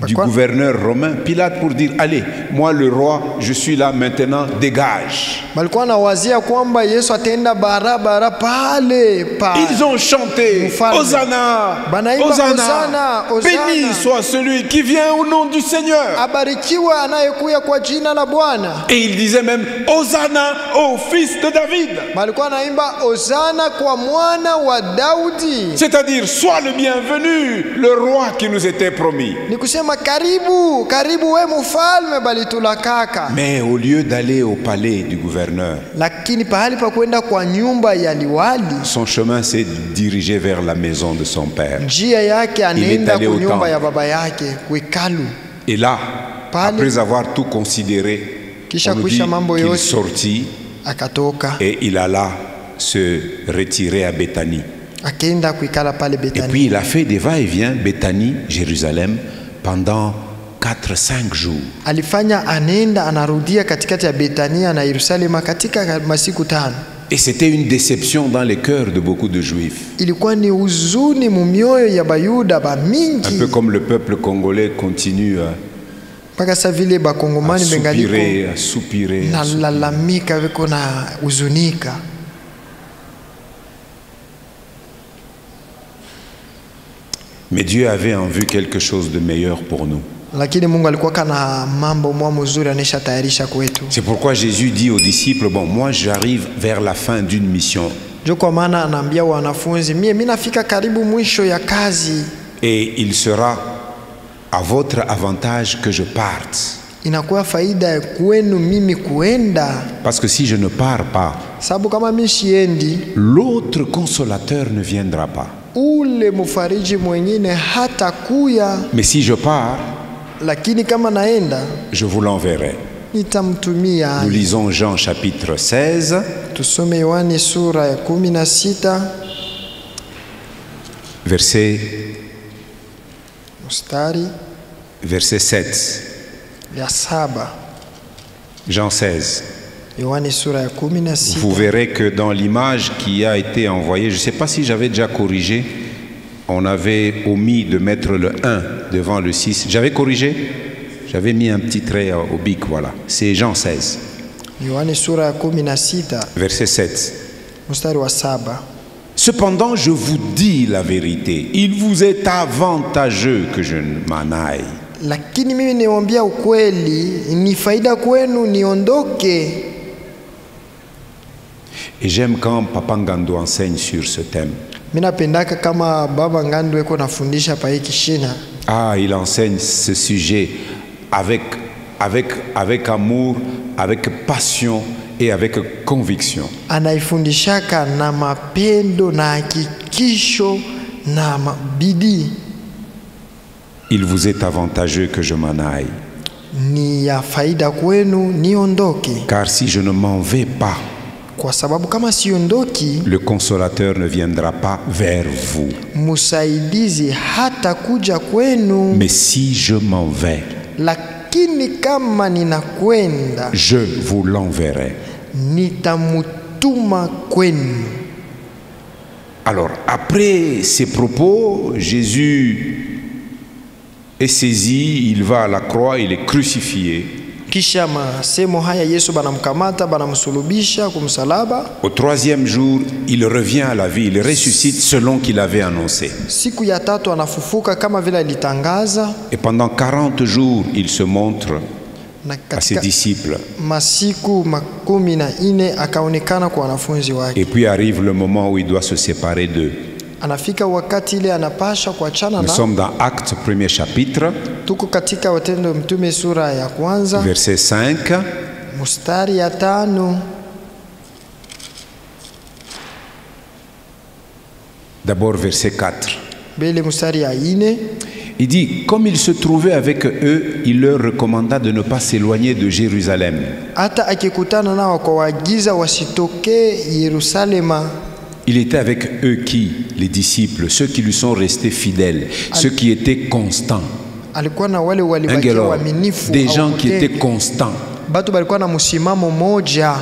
du gouverneur romain, Pilate, pour dire, allez, moi le roi, je suis là maintenant, dégage. Ils ont chanté, Hosanna, Hosanna, béni soit celui qui vient au nom du Seigneur. Et il disait même, Hosanna au fils de David. C'est-à-dire, sois le bienvenu, le roi qui nous était promis. Mais au lieu d'aller au palais du gouverneur, son chemin s'est dirigé vers la maison de son père. Il est allé au temple. Et là, après avoir tout considéré, on nous dit qu'il sortit et il alla se retirer à Béthanie. Et puis il a fait des va-et-vient, Béthanie, Jérusalem, pendant 4-5 jours. Et c'était une déception dans les cœurs de beaucoup de Juifs. Un peu comme le peuple congolais continue à soupirer. Mais Dieu avait en vue quelque chose de meilleur pour nous. lakini Mungu alikuwa kana mambo mwa mzuri anesha tayarisha kwetu. C'est pourquoi Jésus dit aux disciples, bon, moi j'arrive vers la fin d'une mission. Ndio kwa maana anaambia wanafunzi, mimi nafika karibu mwisho ya kazi. Et il sera à votre avantage que je parte. Inakuwa faida kwenu mimi kuenda. Parce que si je ne pars pas, Sababu kama mimi siendi, l'autre consolateur ne viendra pas. ule mfariji mwingine hata kuya. Mais si je pars, Lakini kama naenda, je vous l'enverrai. nitamtumia. Nous lisons Jean chapitre 16, Tusome Yohani sura ya 16 mstari verset 7. ya 7. Jean 16. Yohani sura ya 16. Vous verrez que dans l'image qui a été envoyée, je ne sais pas si j'avais déjà corrigé, on avait omis de mettre le 1 devant le 6. J'avais corrigé? J'avais mis un petit trait au bic, voilà. C'est Jean 16, Yohani sura ya 16 verset 7. mstari wa 7. Cependant, je vous dis la vérité, il vous est avantageux que je m'en aille. Lakini mimi niwaambia ukweli, ni faida kwenu niondoke. Et j'aime quand Papa Ngando enseigne sur ce thème. Mimi napendaka kama baba Ngando yuko nafundisha pa hiki shina. Ah, il enseigne ce sujet avec amour, avec passion et avec conviction. Anaifundishaka na mapendo na hakikisho na bidii. Il vous est avantageux que je m'en aille. Ni ya faida kwenu niondoke. Car si je ne m'en vais pas, Kwa sababu kama siondoki, le consolateur ne viendra pas vers vous. msaidizi hata kuja kwenu. Mais si je m'en vais, Lakini kama ninakwenda, je vous l'enverrai. nitamutuma kwenu. Alors, après ces propos, Jésus est saisi, il va à la croix, il est crucifié. Kisha masemo haya Yesu banamkamata, banamsulubisha kumsalaba. Au troisième jour, il revient à la vie, il ressuscite selon qu'il avait annoncé. Siku ya tatu anafufuka kama vile alitangaza. Et pendant 40 jours, il se montre Na à ses katika disciples. masiku 14 akaonekana kwa wanafunzi wake. Et puis arrive le moment où il doit se séparer d'eux. Anafika wakati ile anapasha kuachana Nous na. sommes dans Actes, premier chapitre, Tuko katika Watendo Mtume sura ya kwanza verset 5. mstari ya 5. D'abord verset 4. Mbele mstari ya 4. Il dit, comme il se trouvait avec eux, il leur recommanda de ne pas s'éloigner de Jérusalem. Hata akikutana nao kwa waagiza wasitoke Yerusalema. Il était avec eux qui? Les disciples, ceux qui lui sont restés fidèles, ceux qui étaient constants. Alikuwa na wale walibakia Alors, waaminifu. des gens qui hawapotei. étaient constants, Batu balikuwa na msimamo moja,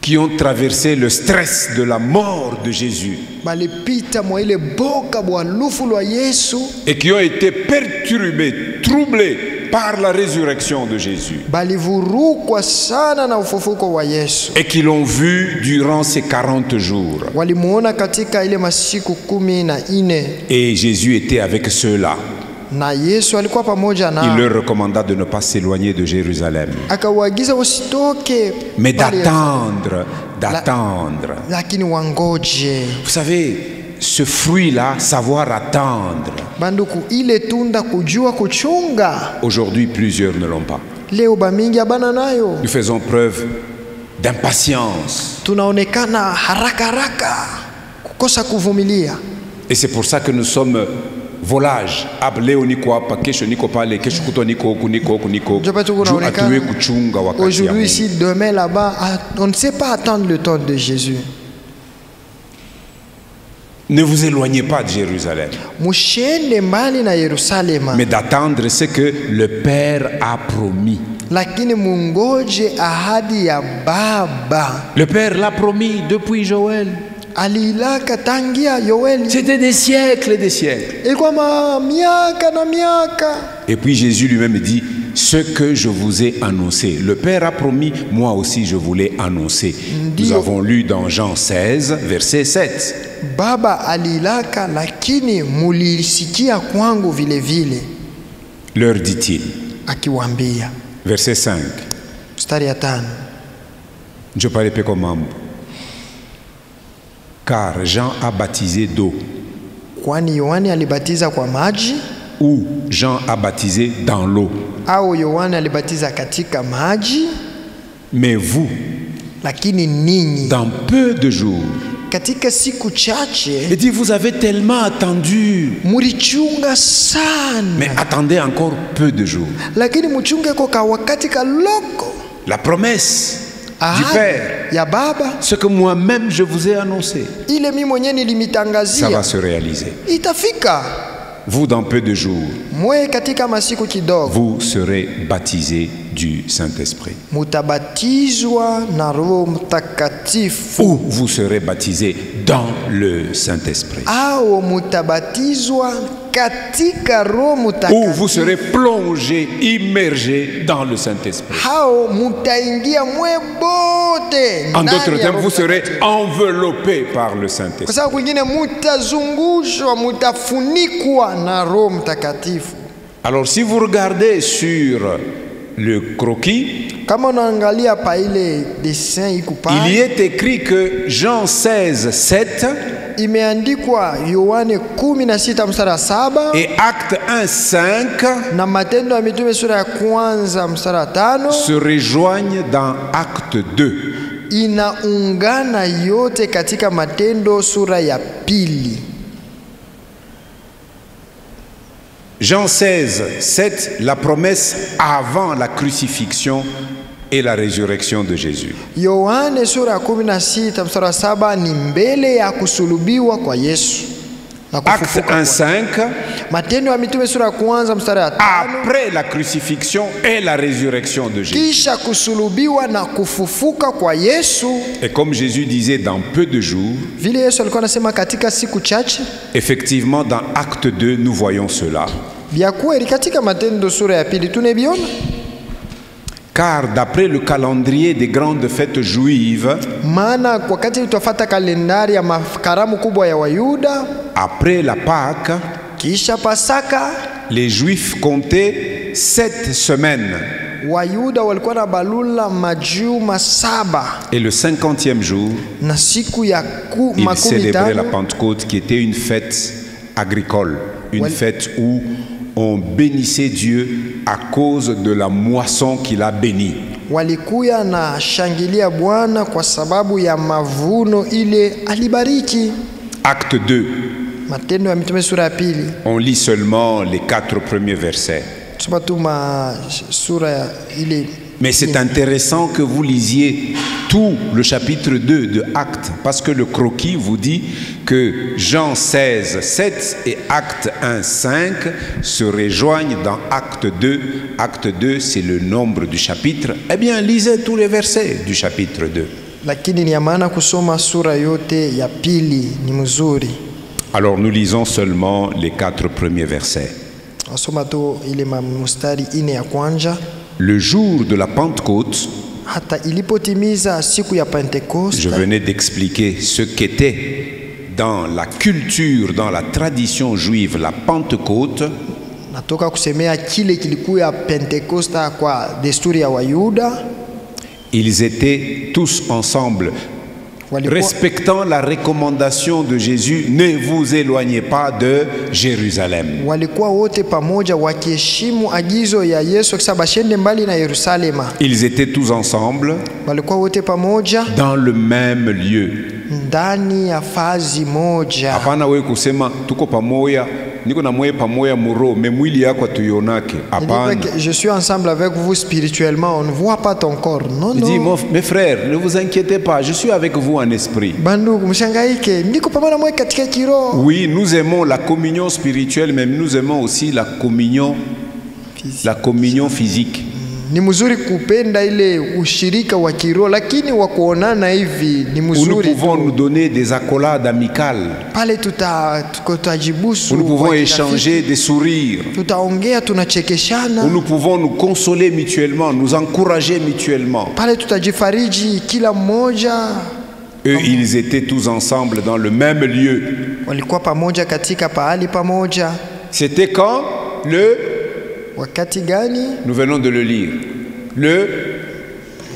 qui ont traversé le stress de la mort de Jésus balipita mwa ile boka bwa lufu lwa Yesu, et qui ont été perturbés, troublés par la résurrection de Jésus balivurukwa sana na ufufuko wa Yesu. et qui l'ont vu durant ces 40 jours. Walimuona katika ile masiku 14, Et Jésus était avec ceux-là. na Yesu alikuwa pamoja Il nao. leur recommanda de ne pas s'éloigner de Jérusalem, Akawaagiza wasitoke mais pale, d'attendre. lakini wangoje. Vous savez, ce fruit-là, savoir attendre, Banduku, ile tunda kujua kuchunga, aujourd'hui plusieurs ne l'ont pas. leo bamingi abana nayo. Nous faisons preuve d'impatience. Tunaonekana haraka haraka, kukosa kuvumilia. Et c'est pour ça que nous sommes volages. Leo niko hapa, kesho niko pale, kesho kutwa niko huku, niko huku, niko huku. Ndio pale Juu tunaonekana. hatuwe kuchunga wakati ya Aujourd'hui Mungu. ici, demain là-bas, on ne sait pas attendre le temps de Jésus. Ne vous éloignez pas de Jérusalem, Mushende mbali na Yerusalema, mais d'attendre ce que le Père a promis. lakini mungoje ahadi ya Baba. Le Père l'a promis depuis Joël. Aliilaka tangia Yoeli, C'était des siècles et des siècles. ilikuwa miaka na miaka. Et puis Jésus lui-même dit, ce que je vous ai annoncé. Le Père a promis, moi aussi je vous l'ai annoncé. Nous avons lu dans Jean 16, verset 7. Baba aliilaka, lakini mulisikia kwangu vile vile. leur dit-il. akiwaambia. Verset 5. Mstari ya 5. Je parle peu comme mambo. Car Jean a baptisé d'eau. Kwani Yohane alibatiza kwa maji, Ou Jean a baptisé dans l'eau. au Yohane alibatiza katika maji, Mais vous, lakini ninyi dans peu de jours, katika siku chache il dit, vous avez tellement attendu. murichunga sana. Mais attendez encore peu de jours. Lakini mchunge kwa wakati kaloko. La promesse du Ahadi Père, ya Baba, ce que moi-même je vous ai annoncé, ile mimi mwenyewe ça nilimitangazia va se réaliser. itafika. Vous, dans peu de jours, Mwe katika masiku kidogo vous serez baptisés du Saint-Esprit. mutabatizwa na Roho Mtakatifu, Ou vous serez baptisés dans le Saint-Esprit. au mutabatizwa katika Roho Ou vous Mtakatifu, serez plongés, immergés dans le Saint-Esprit. hao mutaingia mwe bote En ndani d'autres ya termes, Roho vous serez Mtakatifu. enveloppés par le Kwa Saint-Esprit. sababu kwingine mutazungushwa, mutafunikwa na Roho Mtakatifu. Alors, si vous regardez sur le croquis, Kama unaangalia pa ile dessin iko il y pale, est écrit que Jean 16, 7 imeandikwa Yohane 16 mstari wa 7 et Acte 1, 5 na Matendo ya Mitume sura ya 1 mstari wa 5 se rejoignent dans Acte 2. inaungana yote katika Matendo sura ya 2. Jean 16, 7, la promesse avant la crucifixion et la résurrection de Jésus. Yohane sura ya 16 mstari wa 7 ni mbele ya kusulubiwa kwa Yesu na Acte kufufuka 1, kwa. 5, Matendo ya Mitume sura ya 1 mstari wa 5 après la crucifixion et la résurrection de Jésus. kisha kusulubiwa na kufufuka kwa Yesu. Et comme Jésus disait dans peu de jours, Vile Yesu alikuwa anasema katika siku chache, effectivement dans Acte 2, nous voyons cela. vya kweli katika Matendo sura ya 2 tunaviona. Car d'après le calendrier des grandes fêtes juives, Maana wakati tutafuata kalendari ya makaramu kubwa ya Wayuda, après la Pâque, kisha Pasaka, les Juifs comptaient 7 semaines. Wayuda walikuwa na balula majuma 7 Et le 50e jour, na siku ya ils makumi célébraient la 5 Pentecôte, qui était une fête agricole, une Ouais. fête où on bénissait Dieu à cause de la moisson qu'il a bénie. walikuya na shangilia Bwana kwa sababu ya mavuno ile alibariki. Acte 2, Matendo ya Mitume sura ya 2, on lit seulement les 4 premiers versets. tusoma tu sura ya ile. Mais c'est intéressant que vous lisiez tout le chapitre 2 de Actes, parce que le croquis vous dit que Jean 16, 7 et Acte 1, 5 se rejoignent dans Acte 2. Acte 2, c'est le nombre du chapitre. Eh bien, lisez tous les versets du chapitre 2. Lakini ni ya maana kusoma sura yote ya 2 ni mzuri. Alors, nous lisons seulement les 4 premiers versets. Wasoma tu ile mstari 4 ya kwanza. Le jour de la Pentecôte, Hata ilipotimiza siku ya Pentekoste, je venais d'expliquer ce qu'était dans la culture, dans la tradition juive, la Pentecôte. natoka kusemea kile kilikuwa ya Pentekoste kwa desturi ya Wayuda. Ils étaient tous ensemble, Walikuwa, respectant la recommandation de Jésus, ne vous éloignez pas de Jérusalem. walikuwa wote pamoja wakiheshimu agizo ya Yesu akisema bashende mbali na Yerusalema. Ils étaient tous ensemble Walikuwa wote pamoja dans le même lieu. ndani ya fazi moja. Hapana wewe kusema tuko pamoja, niko na mwe pamoja muro, me mwili yako tuionake. Hapana. Je suis ensemble avec vous spirituellement, on ne voit pas ton corps. Non, Il dit, non. mes frères, ne vous inquiétez pas, je suis avec vous en esprit. Bandugu, mshangaike, niko pamoja na mwe katika kiroho. Oui, nous aimons la communion spirituelle, mais nous aimons aussi la communion physique. Ni mzuri kupenda ile ushirika wa kiroho, lakini wa kuonana hivi ni Où nous mzuri pouvons tu. nous donner des accolades amicales, Pale tutajibusu, où nous pouvons kwa échanger des sourires, kirafiki. Tutaongea, tunachekeshana. où nous pouvons nous consoler mutuellement, nous encourager mutuellement. Pale tutajifariji kila mmoja. Eux, ils étaient tous ensemble dans le même lieu. Walikuwa pamoja katika pahali pamoja. C'était quand? Le wakati gani? Nous venons de le lire.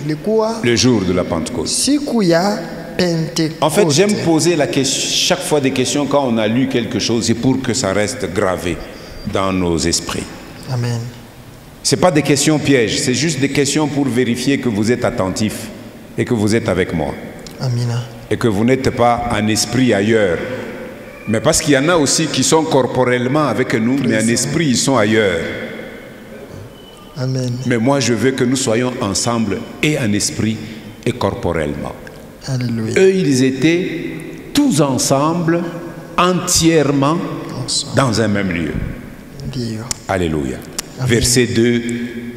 Ilikuwa Le jour de la Pentecôte. siku ya Pentecoste. En fait, j'aime poser la question, chaque fois des questions quand on a lu quelque chose, c'est pour que ça reste gravé dans nos esprits. Amen. Ce n'est pas des questions pièges, c'est juste des questions pour vérifier que vous êtes attentifs et que vous êtes avec moi. Amina. Et que vous n'êtes pas en esprit ailleurs. Mais parce qu'il y en a aussi qui sont corporellement avec nous, mais en esprit, ils sont ailleurs. Amen. Mais moi, je veux que nous soyons ensemble et en esprit et corporellement. Alléluia. Eux, ils étaient tous ensemble, entièrement, dans un même lieu. Ndio. Alléluia. Verset 2,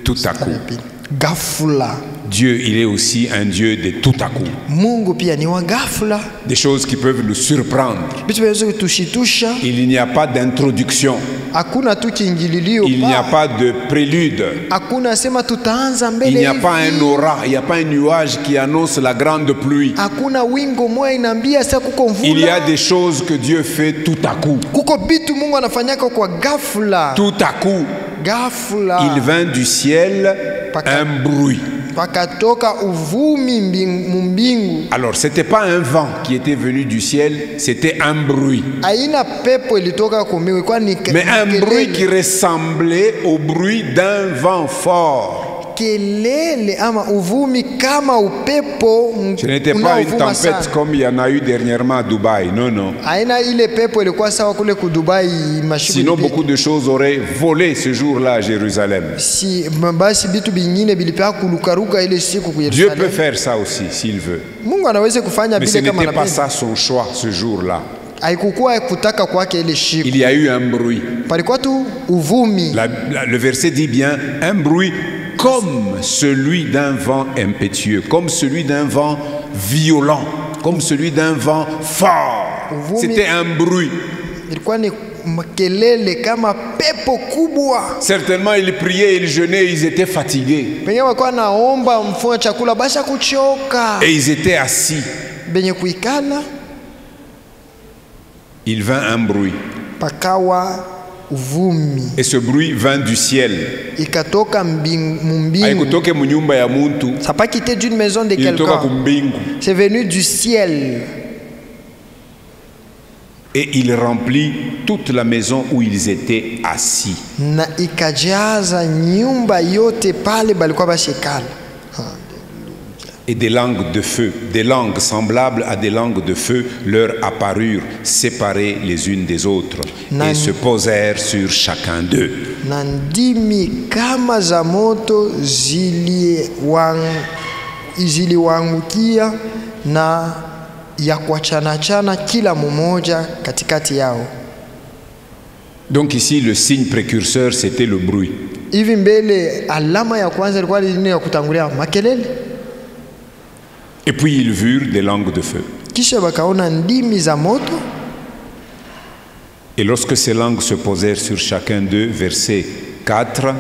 tout à coup. Ghafla. Dieu, il est aussi un Dieu de tout à coup. Mungu pia ni wa ghafla. Des choses qui peuvent nous surprendre. Vitu vinaweza kutushitusha. Il n'y a pas d'introduction. Hakuna tu kiingililio. Il n'y a pas de prélude. Hakuna sema tutaanza mbele. Il n'y a pas un aura, il n'y a pas un nuage qui annonce la grande pluie. Hakuna wingo moja inaambia sasa kuko mvula. Il y a des choses que Dieu fait tout à coup. Kuko bitu Mungu anafanyaka kwa ghafla. Tout à coup. Ghafla. Il vint du ciel un bruit. Pakatoka uvumi mbingu. Alors, c'était pas un vent qui était venu du ciel, c'était un bruit. Aina pepo ilitoka kumiwe kwa ni. Mais un bruit qui ressemblait au bruit d'un vent fort. Kelele ama uvumi kama upepo. Ce n'était pas une tempête comme il y en a eu dernièrement à Dubaï, non, non. Aina ile pepo ilikuwa sawa kule ku Dubai mashiku. Sinon beaucoup de choses auraient volé ce jour-là à Jérusalem. Si basi bitu bingine bilipaka kulukaruka ile siku ku Dieu Yerusalemu. peut faire ça aussi s'il veut. Mungu anaweza kufanya Mais ce vile kama n'était pas anapenda. ça son choix ce jour-là. Haikukuwa kutaka kwake ile siku. Il y a eu un bruit. Palikuwa tu uvumi. Le verset dit bien un bruit comme celui d'un vent impétueux, comme celui d'un vent violent, comme celui d'un vent fort. C'était un bruit. Ilikuwa ni makelele kama pepo kubwa. Certainement ils priaient, ils jeûnaient, ils étaient fatigués. Benye walikuwa naomba mfua chakula basha kuchoka. Et ils étaient assis. Benye kuikala. Il vint un bruit. Pakawa uvumi. Et ce bruit vint du ciel. Ikatoka mbingu. Haikutoke munyumba ya muntu. Ça n'a pas quitté d'une maison de quelqu'un. C'est venu du ciel. Et il remplit toute la maison où ils étaient assis. Na ikajaza nyumba yote pale balikuwa bashikala. Et des langues de feu, des langues semblables à des langues de feu leur apparurent, séparées les unes des autres, et se posèrent sur chacun d'eux. Na ndimi kama za moto ziliwangukia na ya kuachana kila mmoja katikati yao. Donc ici le signe précurseur c'était le bruit. Hivi mbele alama ya kwanza ilikuwa ni ya kutangulia makelele. Et puis ils virent des langues de feu. Kisha bakaona ndimi za moto. Et lorsque ces langues se posèrent sur chacun d'eux, verset 4,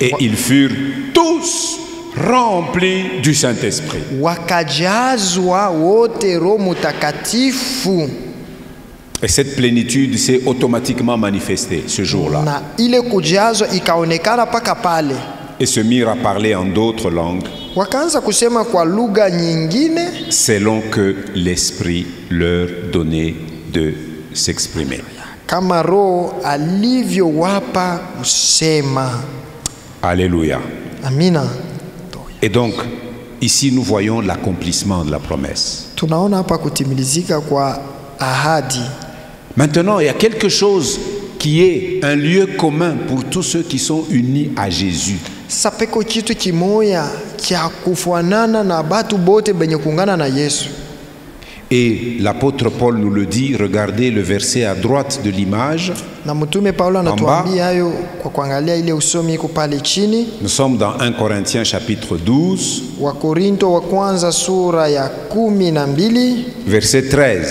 et ils furent tous remplis du Saint-Esprit. Wakajazwa wote Roho Mtakatifu. Et cette plénitude s'est automatiquement manifestée ce jour-là. Na ile kujazwa ikaonekana paka pale. Et se mirent à parler en d'autres langues. Wakaanza kusema kwa lugha nyingine selon que l'Esprit leur donnait de s'exprimer. Kama Roho alivyowapa kusema. Alléluia. Amina. Et donc, ici nous voyons l'accomplissement de la promesse. Tunaona hapa kutimilizika kwa ahadi. Maintenant, il y a quelque chose qui est un lieu commun pour tous ceux qui sont unis à Jésus. Sapeko kitu kimoya cha kufanana na batu bote benye kuungana na Yesu. Et l'apôtre Paul nous le dit, regardez le verset à droite de l'image. Na mtume Paulo anatuambia hayo kwa kuangalia ile usomi iko pale chini. Nous sommes dans 1 Corinthiens chapitre 12. Wa Korinto wa kwanza sura ya 12. Verset 13.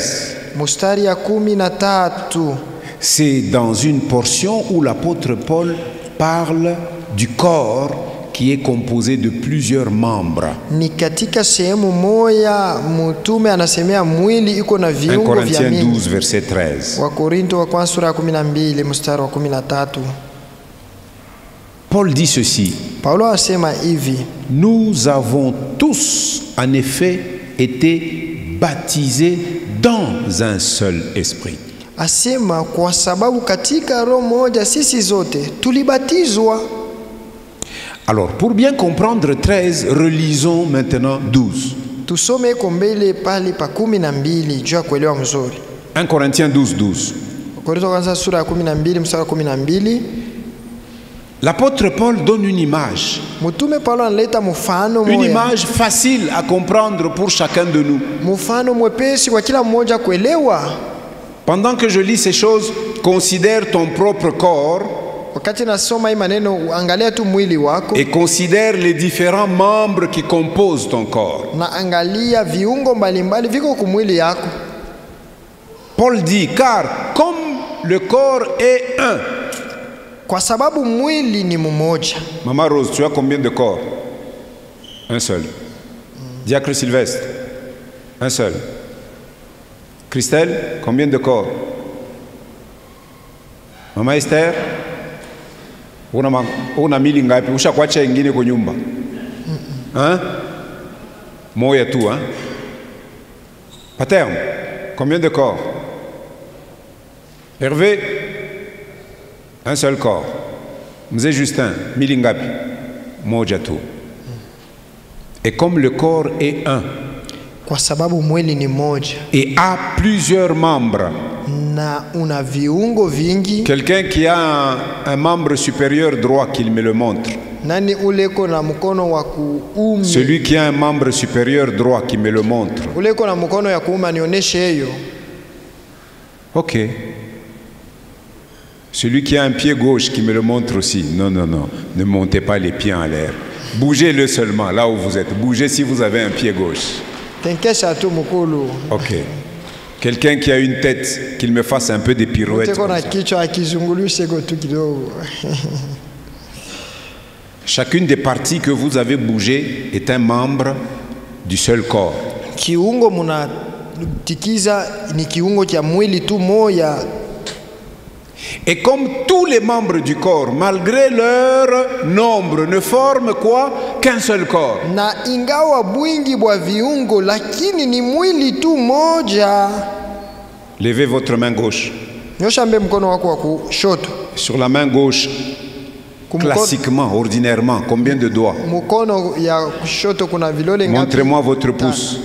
Mustari ya 13. C'est dans une portion où l'apôtre Paul parle du corps qui est composé de plusieurs membres. Ni katika sehemu moja mtume anasemea mwili iko na 1 viungo vya Corinthiens mingi. 12 verset 13. Wa Korinto wa kwanza sura ya 12 mstari wa 13. Paul dit ceci. Paulo asema hivi, Nous avons tous, en effet, été baptisés dans un seul esprit. asema kwa sababu katika roho moja sisi zote tulibatizwa. Alors, pour bien comprendre 13, relisons maintenant 12. Tusome iko mbele pale pa 12 juu ya kuelewa mzuri. 1 Corinthiens 12, 12. Korinto kwanza sura ya 12 mstari wa 12. L'apôtre Paul donne une image. Mtume Paulo analeta mfano Une moja. image facile à comprendre pour chacun de nous. Mfano mwepesi kwa kila mmoja kuelewa. Pendant que je lis ces choses, considère ton propre corps Wakati nasoma hii maneno, angalia tu mwili wako et considère les différents membres qui composent ton corps. na angalia viungo mbalimbali viko kumwili yako. Paul dit, car comme le corps est un. Kwa sababu mwili ni mmoja. Maman Rose, tu as combien de corps? Un seul. Diacre Sylvestre? Un seul. Christelle, combien de corps? Maman Esther? Una mili ngapi? Ushakuacha ingine kwa nyumba? Hein? Moya tu, hein? Paterne, combien de corps? Hervé? Un seul corps. Mzee Justin, mili ngapi? Moja tu. Et comme le corps est un Kwa sababu mwili ni moja et a plusieurs membres, na una viungo vingi. quelqu'un qui a un membre supérieur droit, qu'il me le montre. Nani uleko na mkono wa kuume? Celui qui a un membre supérieur droit, qui me le montre. Uleko na mkono ya kuume nionyeshe hiyo. Ok. Celui qui a un pied gauche, qui me le montre aussi. Non, non, non. Ne montez pas les pieds en l'air. Bougez-le seulement, là où vous êtes. Bougez si vous avez un pied gauche. Tenkesha tu mkulu. Ok. Quelqu'un qui a une tête, qu'il me fasse un peu des pirouettes. Uteko comme na ça. kichwa akizungulushe go tu kidogo. Chacune des parties que vous avez bougées est un membre du seul corps. Kiungo munatikiza ni kiungo cha mwili tu moya. Et comme tous les membres du corps, malgré leur nombre, ne forment quoi? Qu'un seul corps. Na ingawa bwingi bwa viungo lakini ni mwili tu moja. Levez votre main gauche. Nyosha mbe mkono wako wa kushoto. Sur la main gauche, Kumkono, classiquement, ordinairement, combien de doigts? mkono ya kushoto kuna vilole ngapi? Montrez-moi votre pouce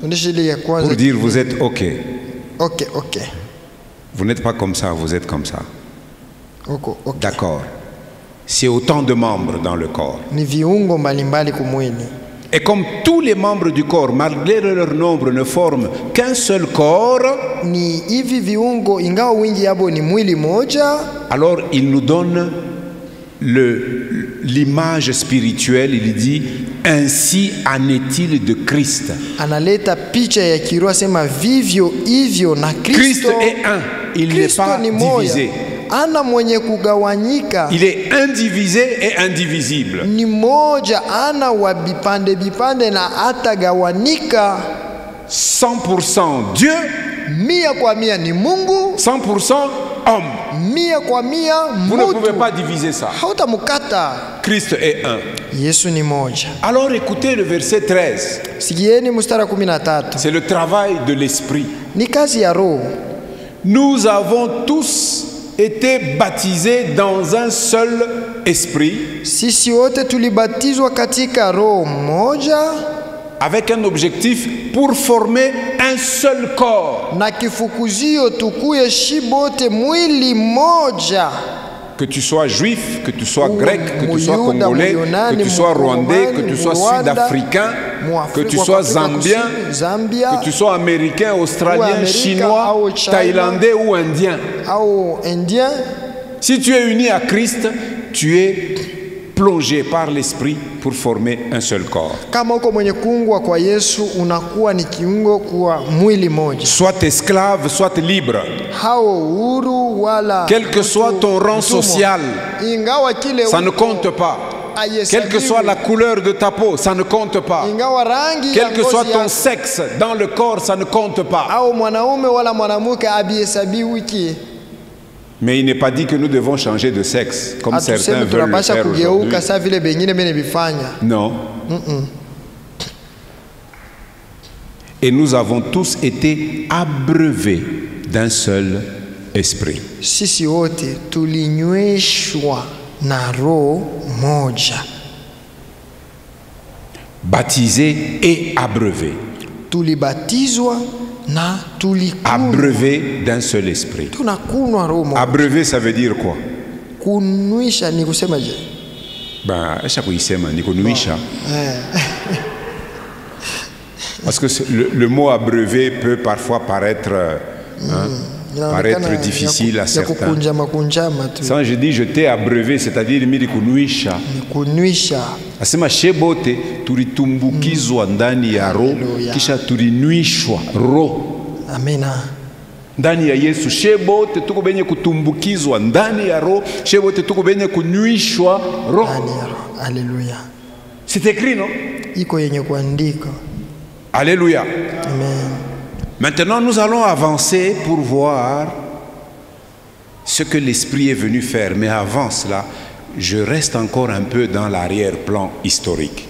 Onyesha ile ya kwanza. pour dire vous êtes OK. Okay, okay. Vous n'êtes pas comme ça, vous êtes comme ça. Oko, okay. D'accord. C'est autant de membres dans le corps. Ni viungo mbalimbali kumwili. Et comme tous les membres du corps, malgré leur nombre, ne forment qu'un seul corps, Ni hivi viungo ingawa wingi yabo ni mwili moja, alors il nous donne l'image spirituelle. Il dit, ainsi en est-il de Christ. analeta picha ya kiroho sema vivyo hivyo na Christ Kristo. est un, il n'est Kristo pas ni moja. divisé. Ana mwenye kugawanyika. Il est indivisé et indivisible. Ni moja, ana wa bipande bipande na atagawanika. 100% Dieu, 100% ni Mungu, 100% homme. 100% Vous ne pouvez mutu. pas diviser ça. Hautamukata. Christ est un. Yesu ni moja. Alors écoutez le verset 13. Sikieni mstari wa 13. C'est le travail de l'esprit. Ni kazi ya roho. Nous avons tous été baptisés dans un seul esprit, Sisi wote tulibatizwa katika roho moja avec un objectif pour former un seul corps. na kifukuzio tukuye shibote mwili moja. Que tu sois juif, que tu sois Ou grec, que tu sois Muyuda, congolais, Muyunani, que tu sois rwandais, que tu sois Murwanda, sud-africain, que tu Muafrika, sois Afrika zambien, Kusini, Zambia, que tu sois américain, Ou australien, Américain, chinois, ou China. thaïlandais ou indien. au indien. Si tu es uni à Christ, tu es plongé par l'esprit pour former un seul corps. Kama uko mwenye kuungwa kwa Yesu unakuwa ni kiungo kwa mwili moja. Soit esclave, soit libre. Hao huru wala Quel que soit ton rang mtumwa. social, Ingawa kile ça ne uko compte pas. haiesabiwi. Quelle que soit la couleur de ta peau, ça ne compte pas. Ingawa rangi ya Quel que ngozi soit ton yako, sexe dans le corps, ça ne compte pas. au mwanaume wala mwanamke abihesabiwi ki. Mais il n'est pas dit que nous devons changer de sexe, comme certains Hatusemi veulent le tunapasha faire aujourd'hui. kugeuka saa vile bengine bene bifanya. Non. Et nous avons tous été abreuvés d'un seul esprit. Sisi wote tulinyweshwa na roho moja. Baptisés et abreuvés. Tulibatizwa na tulikunywa. Abreuvés d'un seul esprit. Tunakunwa roho moja. Abreuvé, ça veut dire quoi? Kunwisha ni kusema je? Ben, parce que le mot abreuvé peut parfois paraître difficile à certains. Quand je dis je t'ai abreuvé, c'est-à-dire mili kunuisha. Asema shebote tulitumbukizwa ndani ya roho kisha tulinuishwa roho. Amena. Ndani ya Yesu shebote tuko benye kutumbukizwa ndani ya roho, shebote tuko benye kunuishwa roho. Alléluia. C'est écrit, non? Iko yenye kuandika. Alléluia. Amen. Maintenant, nous allons avancer pour voir ce que l'Esprit est venu faire. Mais avant cela, je reste encore un peu dans l'arrière-plan historique.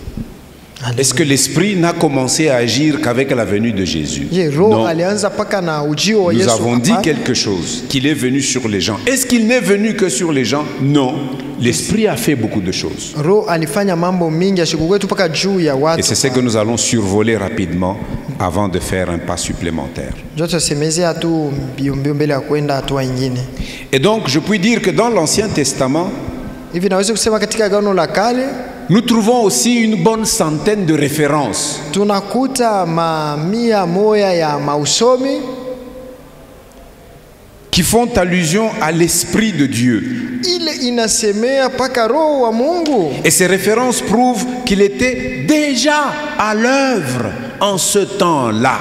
Est-ce que l'Esprit n'a commencé à agir qu'avec la venue de Jésus? Non. Nous avons dit quelque chose, qu'il est venu sur les gens. Est-ce qu'il n'est venu que sur les gens? Non. L'Esprit a fait beaucoup de choses. Et c'est ce que nous allons survoler rapidement avant de faire un pas supplémentaire. Et donc, je puis dire que dans l'Ancien Testament, nous trouvons aussi une bonne centaine de références qui font allusion à l'Esprit de Dieu. Et ces références prouvent qu'il était déjà à l'œuvre en ce temps-là.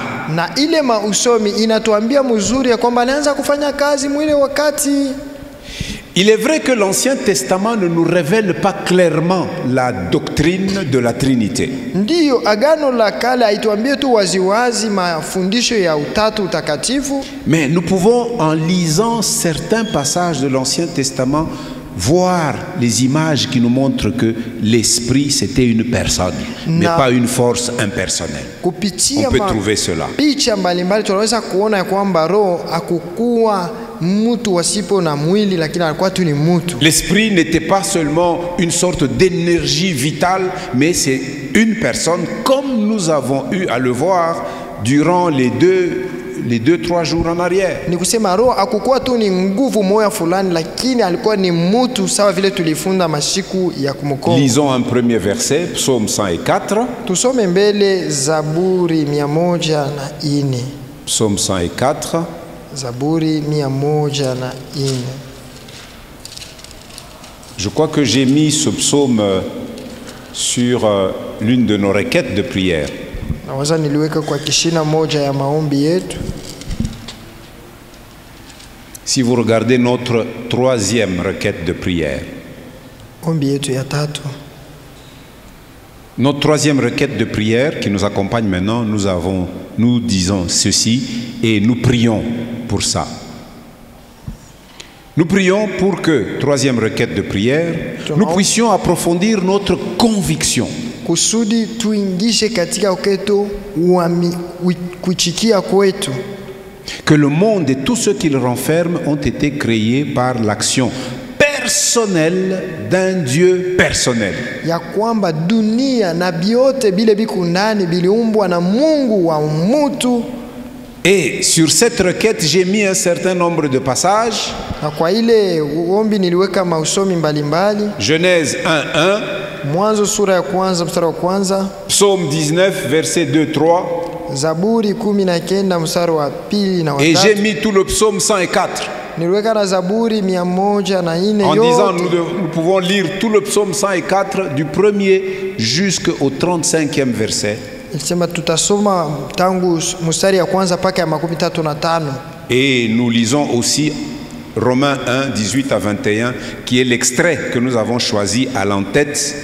Il est vrai que l'Ancien Testament ne nous révèle pas clairement la doctrine de la Trinité. Mais nous pouvons, en lisant certains passages de l'Ancien Testament, voir les images qui nous montrent que l'Esprit c'était une personne, mais pas une force impersonnelle. On peut trouver cela. L'Esprit n'était pas seulement une sorte d'énergie vitale, mais c'est une personne comme nous avons eu à le voir durant les 2-3 jours en arrière. Lisons un premier verset, Psaume 104. Psaume 104. Je crois que j'ai mis ce psaume sur l'une de nos requêtes de prière. Si vous regardez notre troisième requête de prière, notre troisième requête de prière qui nous accompagne maintenant, nous disons ceci et nous prions pour ça. Nous prions pour que, troisième requête de prière, nous puissions approfondir notre conviction que le monde et tout ce qu'il renferme ont été créés par l'action personnelle d'un Dieu personnel. Et sur cette requête, j'ai mis un certain nombre de passages. Genèse 1:1, Psaume 19, verset 2-3. Et j'ai mis tout le psaume 104. En disant, nous pouvons lire tout le psaume 104 du 1er jusqu'au 35e verset. Et nous lisons aussi Romains 1, 18 à 21, qui est l'extrait que nous avons choisi à l'entête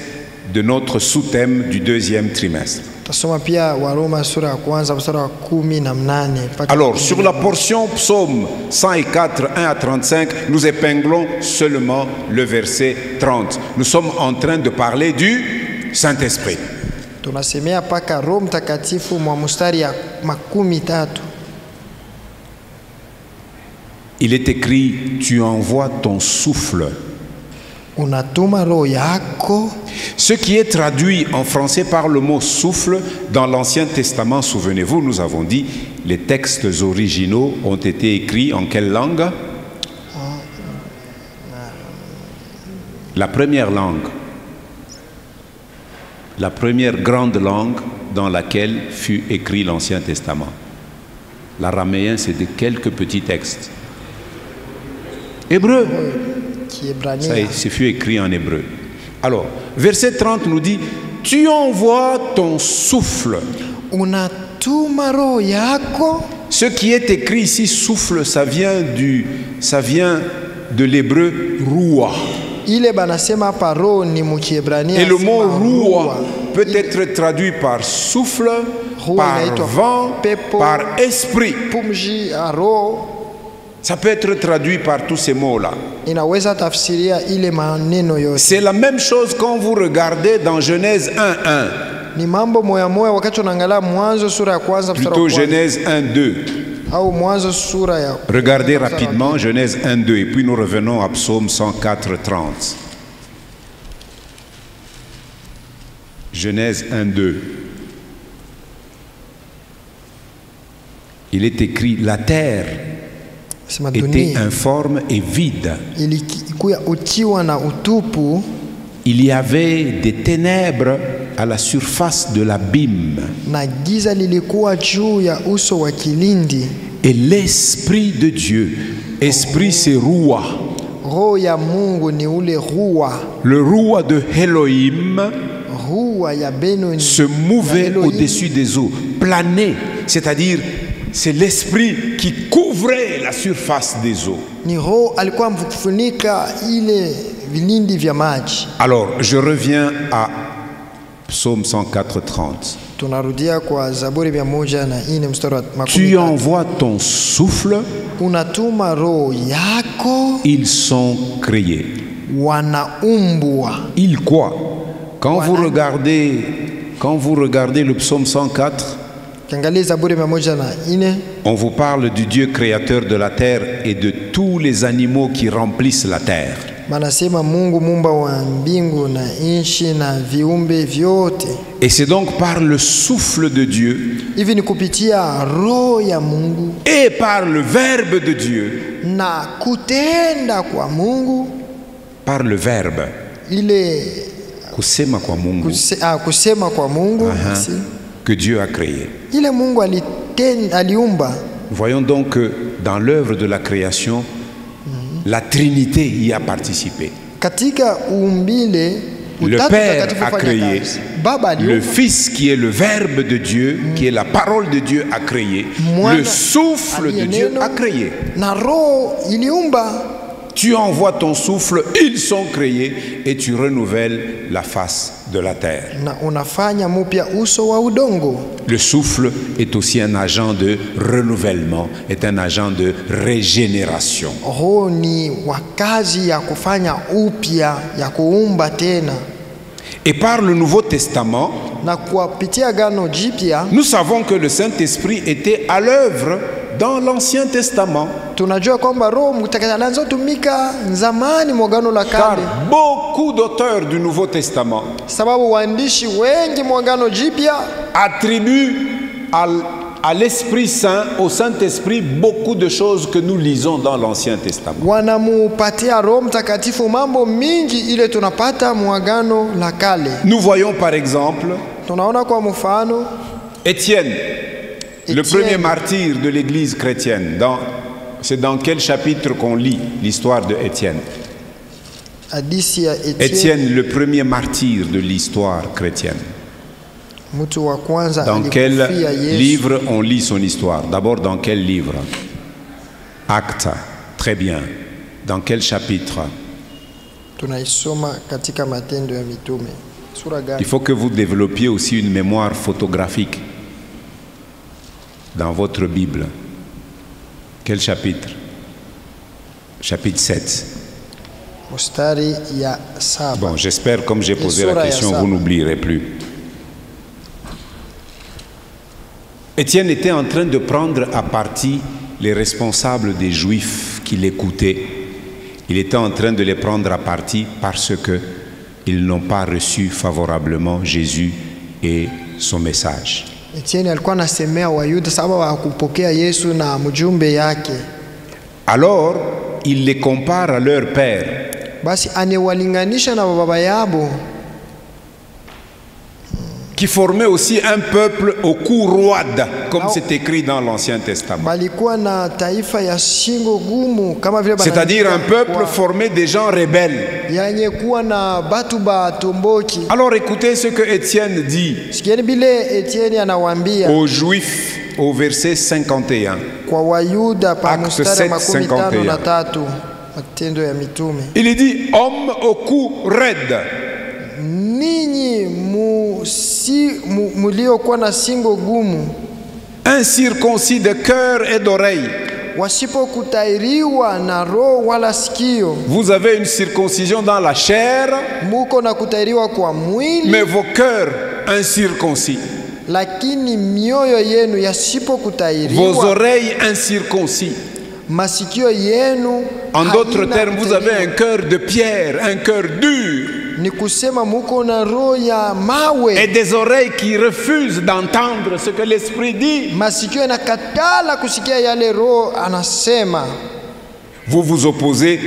de notre sous-thème du deuxième trimestre. Tasoma pia Waroma sura ya kwanza mstari wa 18 mpaka Alors, sur la portion psaume 104, 1 à 35, nous épinglons seulement le verset 30. Nous sommes en train de parler du Saint-Esprit. tunasemea paka Roho Mtakatifu mwa mstari ya 13. Il est écrit, tu envoies ton souffle. Unatuma roho yako. Ce qui est traduit en français par le mot souffle dans l'Ancien Testament, souvenez-vous, nous avons dit, les textes originaux ont été écrits en quelle langue? La première langue, la première grande langue dans laquelle fut écrit l'Ancien Testament. L'araméen, c'est de quelques petits textes. Hébreu. Ça fut écrit en hébreu. Alors, verset 30 nous dit, tu envoies ton souffle. Unatuma roho yako. Ce qui est écrit ici, souffle, ça vient de l'hébreu roua. Ile banasema pa roho ni mukiebrania. Et le mot roua peut être traduit par souffle, par vent, par esprit. Pumji a roho. Ça peut être traduit par tous ces mots-là. C'est la même chose quand vous regardez dans Genèse 1.1. Plutôt Genèse 1.2. Regardez rapidement Genèse 1.2 et puis nous revenons à Psaume 104.30. Genèse 1.2. Il est écrit, la terre était informe et vide. Il y avait des ténèbres à la surface de l'abîme. Et l'Esprit de Dieu, Esprit c'est Roua. Le Roua de Elohim se mouvait au-dessus des eaux, planait, c'est-à-dire c'est l'Esprit qui couvrait la surface des eaux. Alors, je reviens à Psaume 104.30. Tu envoies ton souffle, ils sont créés. Ils quoi? Quand vous regardez le Psaume 104, on vous parle du Dieu créateur de la terre et de tous les animaux qui remplissent la terre. Et c'est donc par le souffle de Dieu et par le verbe de Dieu, par le verbe, kusema kwa Mungu, que Dieu a créé. Voyons donc que dans l'œuvre de la création, la Trinité y a participé. Le Père a créé, le Fils qui est le Verbe de Dieu, qui est la parole de Dieu a créé, le souffle de Dieu a créé. Tu envoies ton souffle, ils sont créés et tu renouvelles la face de la terre. Le souffle est aussi un agent de renouvellement, est un agent de régénération. Et par le Nouveau Testament, nous savons que le Saint-Esprit était à l'œuvre dans l'Ancien Testament. Car beaucoup d'auteurs du Nouveau Testament attribuent à l'Esprit Saint, au Saint-Esprit, beaucoup de choses que nous lisons dans l'Ancien Testament. Nous voyons par exemple Étienne, le premier martyr de l'Église chrétienne. C'est dans quel chapitre qu'on lit l'histoire de Étienne? Étienne, le premier martyr de l'histoire chrétienne. Dans quel livre on lit son histoire? D'abord, dans quel livre? Actes. Très bien. Dans quel chapitre? Sura Il gani? faut que vous développiez aussi une mémoire photographique dans votre Bible. Quel chapitre? Chapitre 7. Mstari ya 7. Bon, j'espère, comme j'ai posé la Sura ya question, saba. vous n'oublierez plus. Étienne était en train de prendre à partie les responsables des Juifs qui l'écoutaient. Il était en train de les prendre à partie parce qu'ils n'ont pas reçu favorablement Jésus et son message. Etienne alikuwa anasemea Wayuda sababu hawakupokea Yesu na mjumbe yake. Alors, il les compare à leur père. Basi anewalinganisha na baba yabo Qui formait aussi un peuple au cou roide, comme c'est écrit dans l'Ancien Testament. balikuwa na taifa ya shingo gumu kama vile C'est-à-dire un peuple kwa- formé des gens rebelles. yenye kuwa na batu batomboki. Alors écoutez ce que Étienne dit Sikieni bile Etienne anawaambia aux Juifs au verset 51. kwa Wayuda pa Acte mstari wa 7:51. 53 Matendo ya Mitume. Il dit « Homme au cou raide, Ninyi muliokuwa na singo gumu, incirconcis de cœur et d'oreille. wasipokutairiwa na roho wala sikio, Vous avez une circoncision dans la chair, muko na kutairiwa kwa mwili, mais vos cœurs incirconcis. lakini mioyo yenu Vos yasipokutairiwa, oreilles incirconcis. masikio yenu En d'autres haina termes, vous avez un kutairiwa. cœur de pierre, un cœur dur, Ni kusema muko na roho ya mawe, et des oreilles qui refusent d'entendre ce que l'Esprit dit. masikio yanakatala kusikia yale roho anasema. Vous vous opposez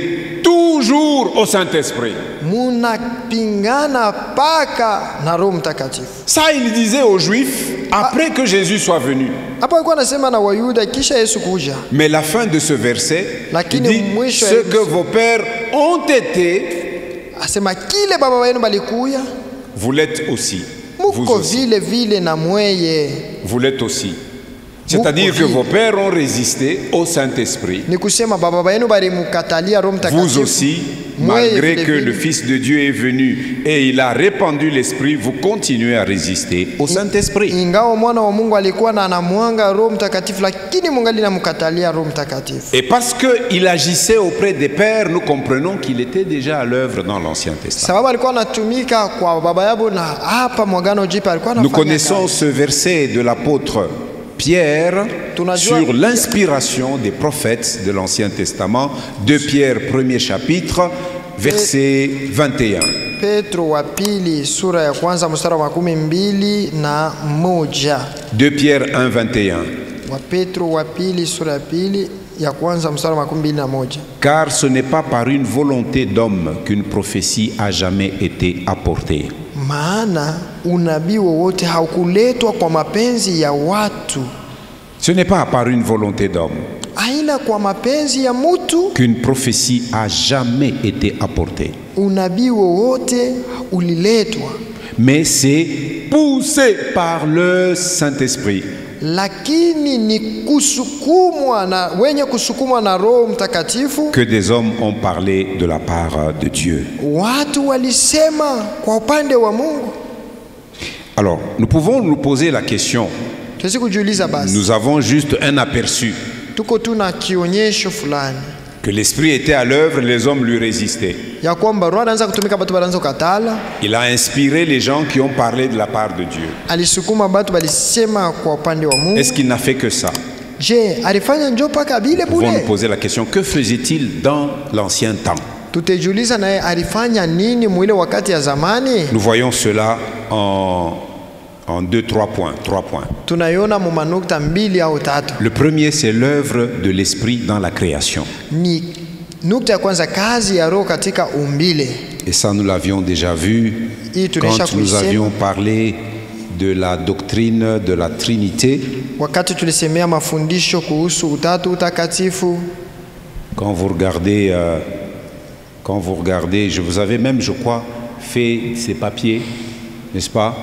toujours au Saint-Esprit. Munapingana paka na Roho Mtakatifu. Ça, il disait aux Juifs après que Jésus soit venu. Hapo alikuwa anasema na Wayuda kisha Yesu kuja. Mais la fin de ce verset, il Lakini dit mwisho ce que vos pères ont été, Asema kile baba wenu balikuya, vous l'êtes aussi. Vous muko aussi. vile vile na mweye. Vous l'êtes aussi. C'est-à-dire que Muko vos pères ont résisté au Saint-Esprit. Ni kusema baba wenu balimukatalia Roho Vous Mtakatifu. aussi, Mweye malgré vile que vile. le Fils de Dieu est venu et il a répandu l'Esprit, vous continuez à résister au Saint-Esprit. Ingawa mwana wa Mungu alikuwa na anamwanga Roho Mtakatifu, lakini mungali namkatalia Roho Mtakatifu. Et parce qu'il agissait auprès des pères, nous comprenons qu'il était déjà à l'œuvre dans l'Ancien Testament. Sababu alikuwa anatumika kwa baba yabo, na hapa mwagano jipya alikuwa Nous anafanya connaissons kazi. ce verset de l'apôtre Pierre Tunajua- sur l'inspiration des prophètes de l'Ancien Testament, 2 Pierre 1er chapitre, verset 21. Petro wa pili sura ya kwanza mstari wa 21. 2 Pierre 1, 21. Wa Petro wa pili sura ya pili ya kwanza mstari wa 21. Car ce n'est pas par une volonté d'homme qu'une prophétie a jamais été apportée. Maana unabii wowote haukuletwa kwa mapenzi ya watu, Ce n'est pas par une volonté d'homme aina kwa mapenzi ya mutu. qu'une prophétie a jamais été apportée. Unabii wowote uliletwa, Mais c'est poussé par le Saint-Esprit. lakini ni kusukumwa na wenye kusukumwa na Roho Mtakatifu. Que des hommes ont parlé de la part de Dieu. Watu walisema kwa upande wa Mungu. Alors, nous pouvons nous poser la question. Tuwezi kujiuliza basi, Nous avons juste un aperçu tuko tu na kionyesho fulani que l'Esprit était à l'œuvre, les hommes lui résistaient. ya kwamba Roho anaanza kutumika, batu banaanza kukatala. Il a inspiré les gens qui ont parlé de la part de Dieu. Alisukuma batu balisema kwa upande wa Mungu. Est-ce qu'il n'a fait que ça? Je, alifanya njo paka bile Nous pouvons nous bule? poser la question, que faisait-il dans l'ancien temps? Tutejiuliza naye alifanya nini mwile wakati ya zamani? Nous voyons cela en 2-3 points. 3 points. Tunaiona mu manukta mbili au tatu. Le premier, c'est l'œuvre de l'Esprit dans la création. Ni nukta ya kwanza, kazi ya Roho katika umbile. Et ça, nous l'avions déjà vu Hii tulisha quand nous kuisema avions parlé de la doctrine de la Trinité. wakati tulisemea mafundisho kuhusu utatu utakatifu. Quand vous regardez, je vous avais même, je crois, fait ces papiers, n'est-ce pas,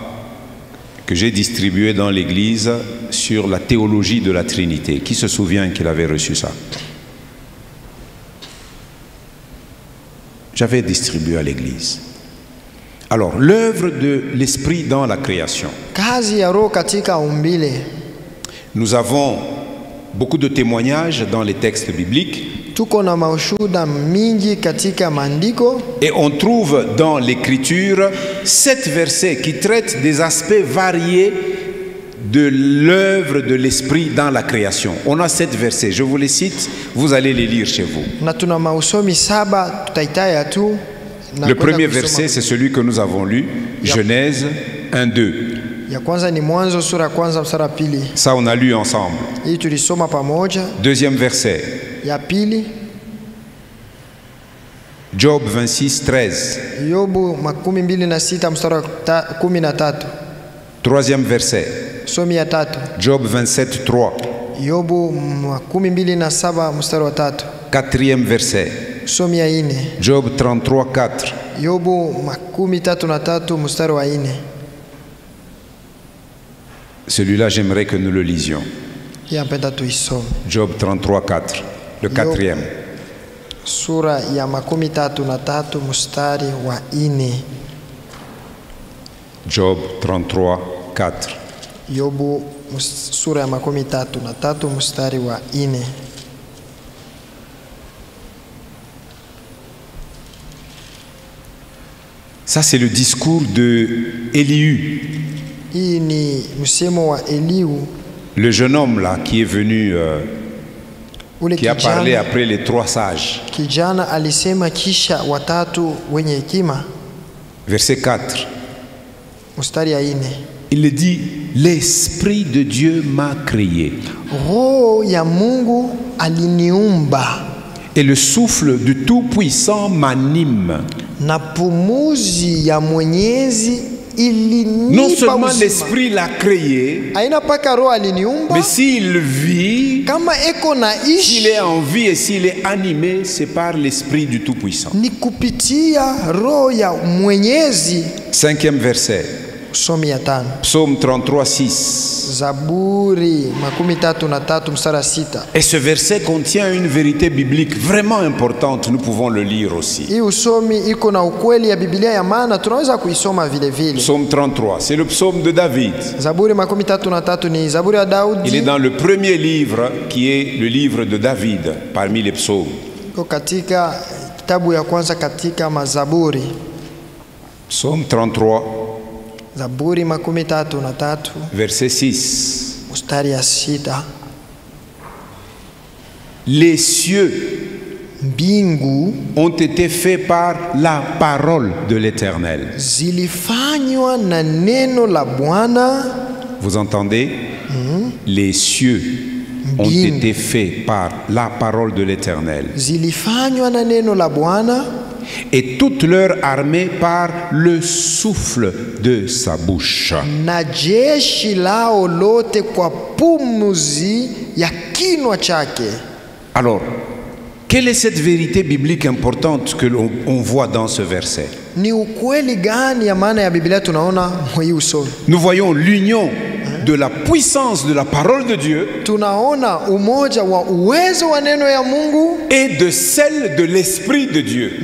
que j'ai distribués dans l'église sur la théologie de la Trinité. Qui se souvient qu'il avait reçu ça? J'avais distribué à l'église. Alors, l'œuvre de l'Esprit dans la création. Kazi ya Roho katika umbile. Nous avons beaucoup de témoignages dans les textes bibliques. Tuko na maushuda mingi katika maandiko. Et on trouve dans l'Écriture 7 versets qui traitent des aspects variés de l'œuvre de l'Esprit dans la création. On a 7 versets, je vous les cite, vous allez les lire chez vous. Na tuna mausomi saba tutaitaya tu. Le premier verset, c'est celui que nous avons lu, Genèse 1-2. Ya kwanza ni Mwanzo sura kwanza mstari pili. Ça, on a lu ensemble. Hii tulisoma pamoja. Deuxième verset. Ya pili. Job 26-13. Yobu 26 mstari 13. Troisième verset. Somi ya tatu. Job 27-3. Yobu 27 mstari wa 3. Quatrième verset. Somi ya 4. Job 33-4. Yobu 33 mstari wa 4. Celui-là, j'aimerais que nous le lisions. Job 33-4, le quatrième. Sura ya 33 mstari wa 4. Job 33-4. Yobu sura ya 33 mstari wa 4. Ça, c'est le discours de Élihu. Le jeune homme là qui est venu, qui a parlé après les 3 sages. Verset 4. Il dit, l'Esprit de Dieu m'a créé. Et le souffle du Tout-Puissant m'anime. Non seulement l'Esprit l'a créé, mais s'il vit, s'il est en vie et s'il est animé, c'est par l'Esprit du Tout-Puissant. 5e verset. Psaume 33:6. Et ce verset contient une vérité biblique vraiment importante, nous pouvons le lire aussi. Psaume 33, c'est le psaume de David. Il est dans le premier livre qui est le livre de David parmi les psaumes. Psaume 33. Verset 6. Les cieux ont été faits par la parole de l'Éternel. Vous entendez? Les cieux ont été faits par la parole de l'Éternel. Et toute leur armée par le souffle de sa bouche. Alors, quelle est cette vérité biblique importante que l'on voit dans ce verset? Nous voyons l'union de la puissance de la parole de Dieu et de celle de l'Esprit de Dieu.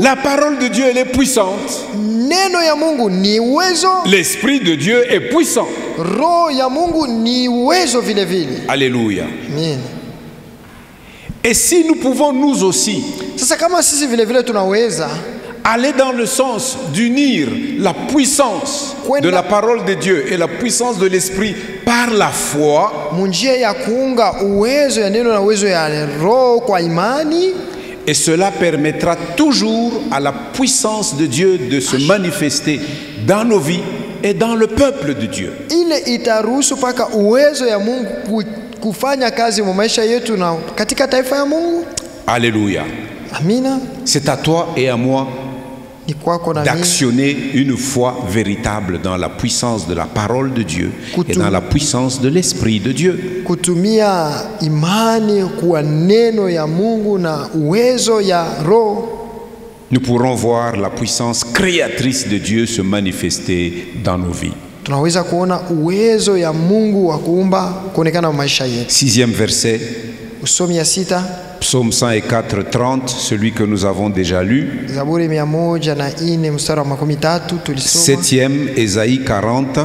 La parole de Dieu, elle est puissante. L'Esprit de Dieu est puissant. Alléluia. Et si nous pouvons nous aussi aller dans le sens d'unir la puissance de la parole de Dieu et la puissance de l'Esprit par la foi, et cela permettra toujours à la puissance de Dieu de se manifester dans nos vies et dans le peuple de Dieu. Alléluia. C'est à toi et à moi d'actionner une foi véritable dans la puissance de la parole de Dieu et dans la puissance de l'Esprit de Dieu. Nous pourrons voir la puissance créatrice de Dieu se manifester dans nos vies. 6e verset. Psaume 104, 30, celui que nous avons déjà lu. Zaburi 104 mstari wa 13 tulisoma. 7e, Ésaïe 40.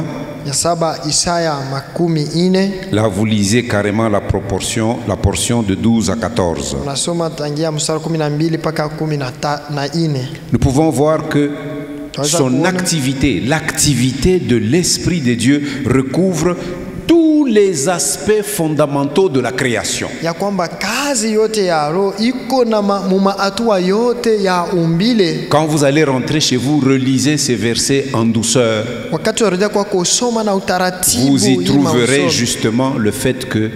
Ya 7 Isaya 14. Là, vous lisez carrément la portion de 12 à 14. Unasoma tangia mstari 12 mpaka 14. Nous pouvons voir que son activité, l'activité de l'Esprit de Dieu recouvre tous les aspects fondamentaux de la création. Ya kwamba kazi yote ya roho iko na hatua yote ya umbile. Quand vous allez rentrer chez vous, relisez ces versets en douceur. Wakati unarudi kwa kusoma na utaratibu, vous y trouverez justement le fait que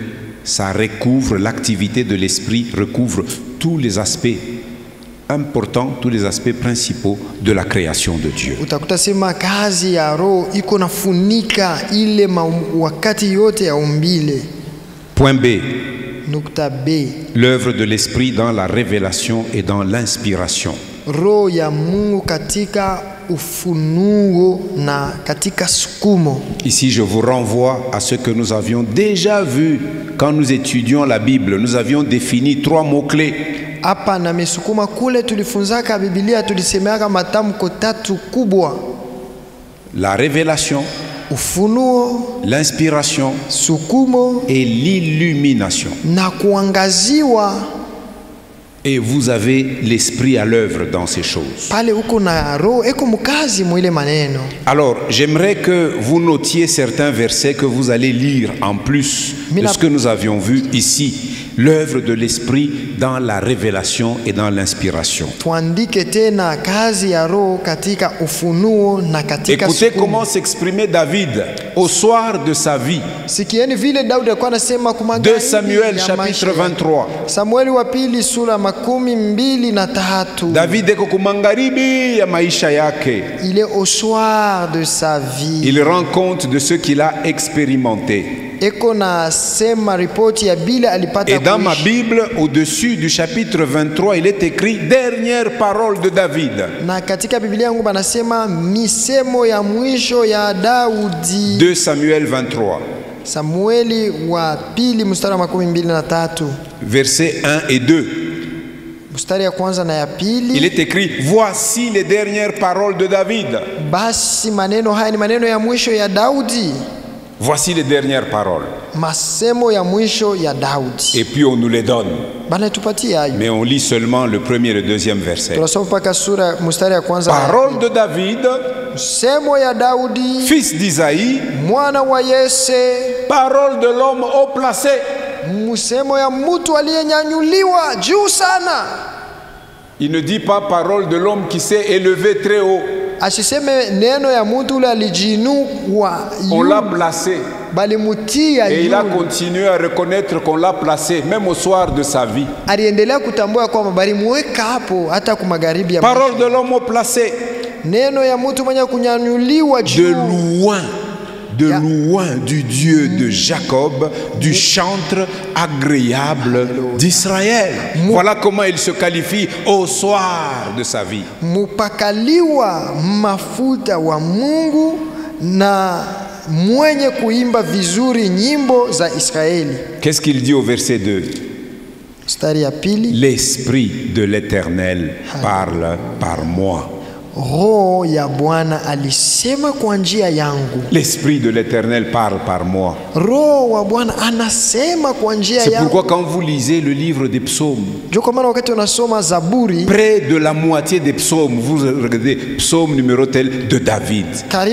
ça recouvre, l'activité de l'Esprit recouvre tous les aspects importants, tous les aspects principaux de la création de Dieu. Utakuta sema kazi ya roho iko nafunika ile wakati yote ya umbile. Point B. Nukta B. L'œuvre de l'Esprit dans la révélation et dans l'inspiration. Roho ya Mungu katika ufunuo na katika sukumo. Ici, je vous renvoie à ce que nous avions déjà vu quand nous étudions la Bible. Nous avions défini 3 mots-clés. Hapa na mesukuma kule tulifunzaka Biblia tulisemeaka matamko 3 kubwa. La révélation, ufunuo, l'inspiration, sukumo et l'illumination. Na kuangaziwa. Et vous avez l'Esprit à l'œuvre dans ces choses. Pale uko na roho eko mukazi mwile maneno. Alors, j'aimerais que vous notiez certains versets que vous allez lire en plus de ce que nous avions vu ici. L'œuvre de l'Esprit dans la révélation et dans l'inspiration. Écoutez comment s'exprimait David au soir de sa vie. 2 Samuel chapitre 23. David eko kumangaribi ya maisha yake. Il est au soir de sa vie. Il rend compte de ce qu'il a expérimenté. Et dans ma Bible, au-dessus du chapitre 23, il est écrit dernière parole de David. 2 Samuel 23. Versets 1 et 2. Il est écrit voici les dernières paroles de David. Voici les dernières paroles. Et puis on nous les donne. Mais on lit seulement le premier et le deuxième verset. Parole de David, fils d'Isaïe, parole de l'homme haut placé. Il ne dit pas parole de l'homme qui s'est élevé très haut. On l'a placé. Et il a continué à reconnaître qu'on l'a placé, même au soir de sa vie. Parole de l'homme au placé. De loin du Dieu de Jacob, du chantre agréable d'Israël. Voilà comment il se qualifie au soir de sa vie. Mupakaliwa mafuta wa Mungu na mwenye kuimba vizuri nyimbo za Israeli. Qu'est-ce qu'il dit au verset 2? L'Esprit de l'Éternel parle par moi. L'Esprit de l'Éternel parle par moi. C'est pourquoi quand vous lisez le livre des psaumes, près de la moitié des psaumes, vous regardez psaume numéro tel de David,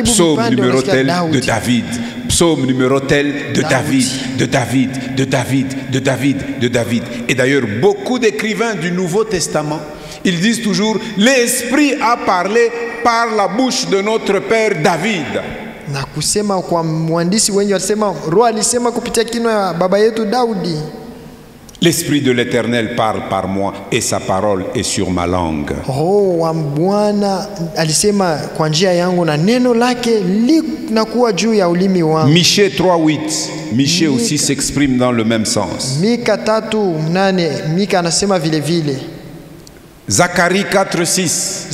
psaume numéro tel de David, psaume numéro tel de David, de David, de David, de David, de David. Et d'ailleurs, beaucoup d'écrivains du Nouveau Testament, ils disent toujours, l'Esprit a parlé par la bouche de notre père David. L'Esprit de l'Éternel parle par moi et sa parole est sur ma langue. Michée 3:8. Michée aussi s'exprime dans le même sens. Zacharie 4:6.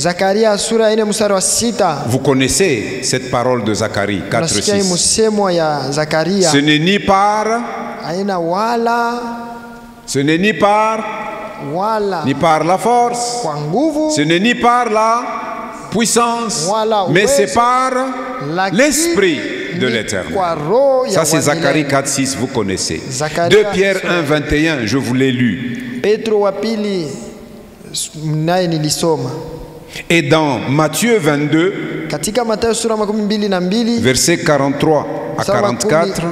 Vous connaissez cette parole de Zacharie 4:6. Ce n'est ni par wala ni par la force, kwa nguvu, ce n'est ni par la puissance, Voilà, mais ouais, c'est par lakini l'Esprit de ni l'Éternel. kwa roho ya Ça c'est wa milele. Zacharie 4,6, vous connaissez. Zacharie 2 Pierre 1, 21, je vous l'ai lu. Petro wa pili naye nilisoma Et dans Matthieu 22, katika Mathayo sura 22 versets 43 à 44,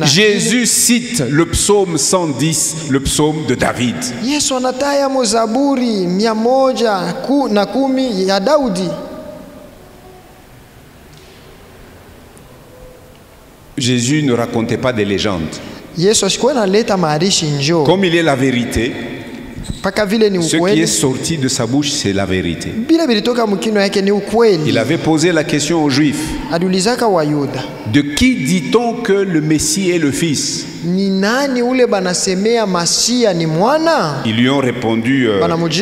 Jésus cite le psaume 110, le psaume de David. Yesu anataya mo Zaburi 110 ya Daudi. Jésus ne racontait pas des légendes. Yesu asikuwa analeta maarishi njoo. Comme il est la vérité, Paka vile ni ce qui ukweli. est sorti de sa bouche, c'est la vérité. Bila bilitoka mkino yake ni ukweli. Il avait posé la question aux Juifs. Aliulizaka Wayuda. De qui dit-on que le Messie est le Fils? Ni nani ule banasemea Masia ni mwana? Ils lui ont répondu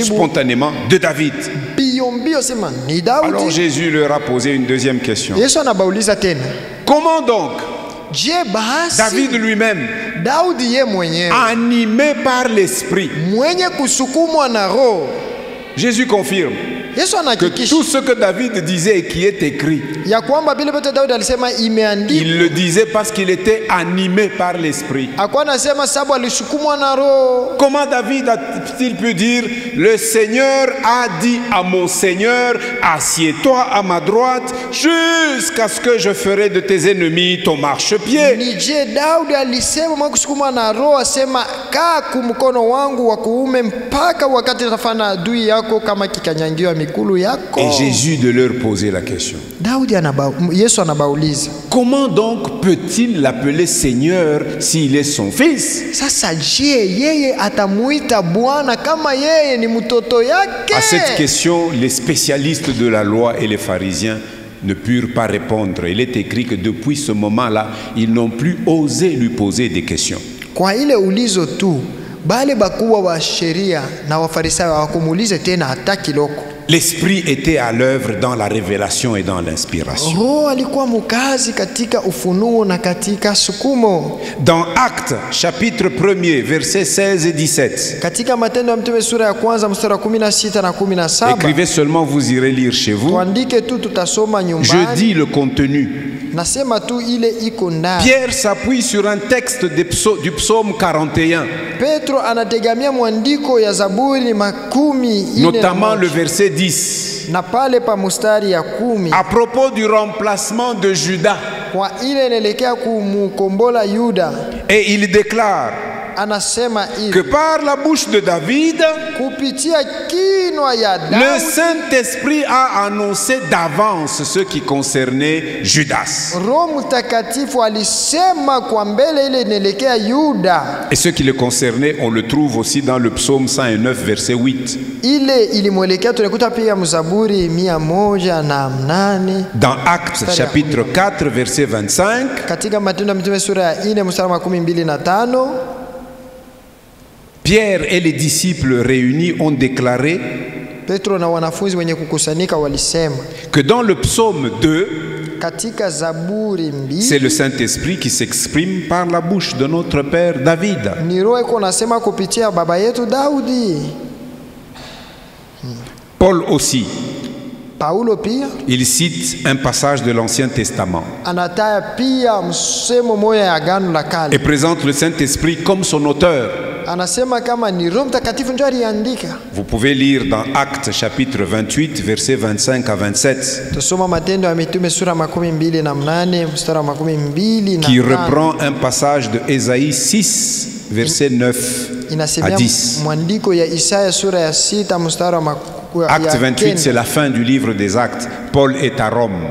spontanément, de David. Mbio sema ni Daudi. Alors Jésus leur a posé une deuxième question. Yesu anabauliza tena. Comment donc David lui-même, Daudi ye mwenyewe, animé par l'Esprit, mwenye kusukumwa na roho, Jésus confirme que tout ce que David disait et qui est écrit, ya kwamba vile vyote Daudi alisema imeandikwa. Il le disait parce qu'il était animé par l'Esprit. Akuwa anasema sababu alisukumwa na roho. Comment David a-t-il pu dire, le Seigneur a dit à mon Seigneur, assieds-toi à ma droite jusqu'à ce que je ferai de tes ennemis ton marchepied? Nije Daudi alisema mwa kusukumwa na roho asema kaa kumkono wangu wa kuume mpaka wakati nitafanya adui yako kama kikanyangiwa mikulu yako. Et Jésus de leur poser la question. Yesu anabauliza. Comment donc peut-il l'appeler Seigneur s'il est son fils? Sasa je, yeye atamuita Bwana kama yeye ni mtoto yake? À cette question, les spécialistes de la loi et les pharisiens ne purent pas répondre. Il est écrit que depuis ce moment-là, ils n'ont plus osé lui poser des questions. Kwa ile ulizo tu, bale bakuwa wa sheria na wafarisayo hawakumuulize tena hata kiloko. L'Esprit était à l'œuvre dans la révélation et dans l'inspiration. Dans Actes, chapitre 1er, versets 16 et 17. Écrivez seulement, vous irez lire chez vous. Je dis le contenu. Pierre s'appuie sur un texte du psaume 41. Notamment le verset 10. À propos du remplacement de Judas. Et il déclare que par la bouche de David, le Saint-Esprit a annoncé d'avance ce qui concernait Judas. Et ce qui le concernait, on le trouve aussi dans le psaume 109, verset 8. Dans Actes chapitre 4, verset 25. Pierre et les disciples réunis ont déclaré que dans le psaume 2, c'est le Saint-Esprit qui s'exprime par la bouche de notre père David. Paul aussi, il cite un passage de l'Ancien Testament et présente le Saint-Esprit comme son auteur. Vous pouvez lire dans Actes chapitre 28, versets 25 à 27, qui reprend un passage de Ésaïe 6, versets 9 à 10. Acte 28, c'est la fin du livre des Actes. Paul est à Rome.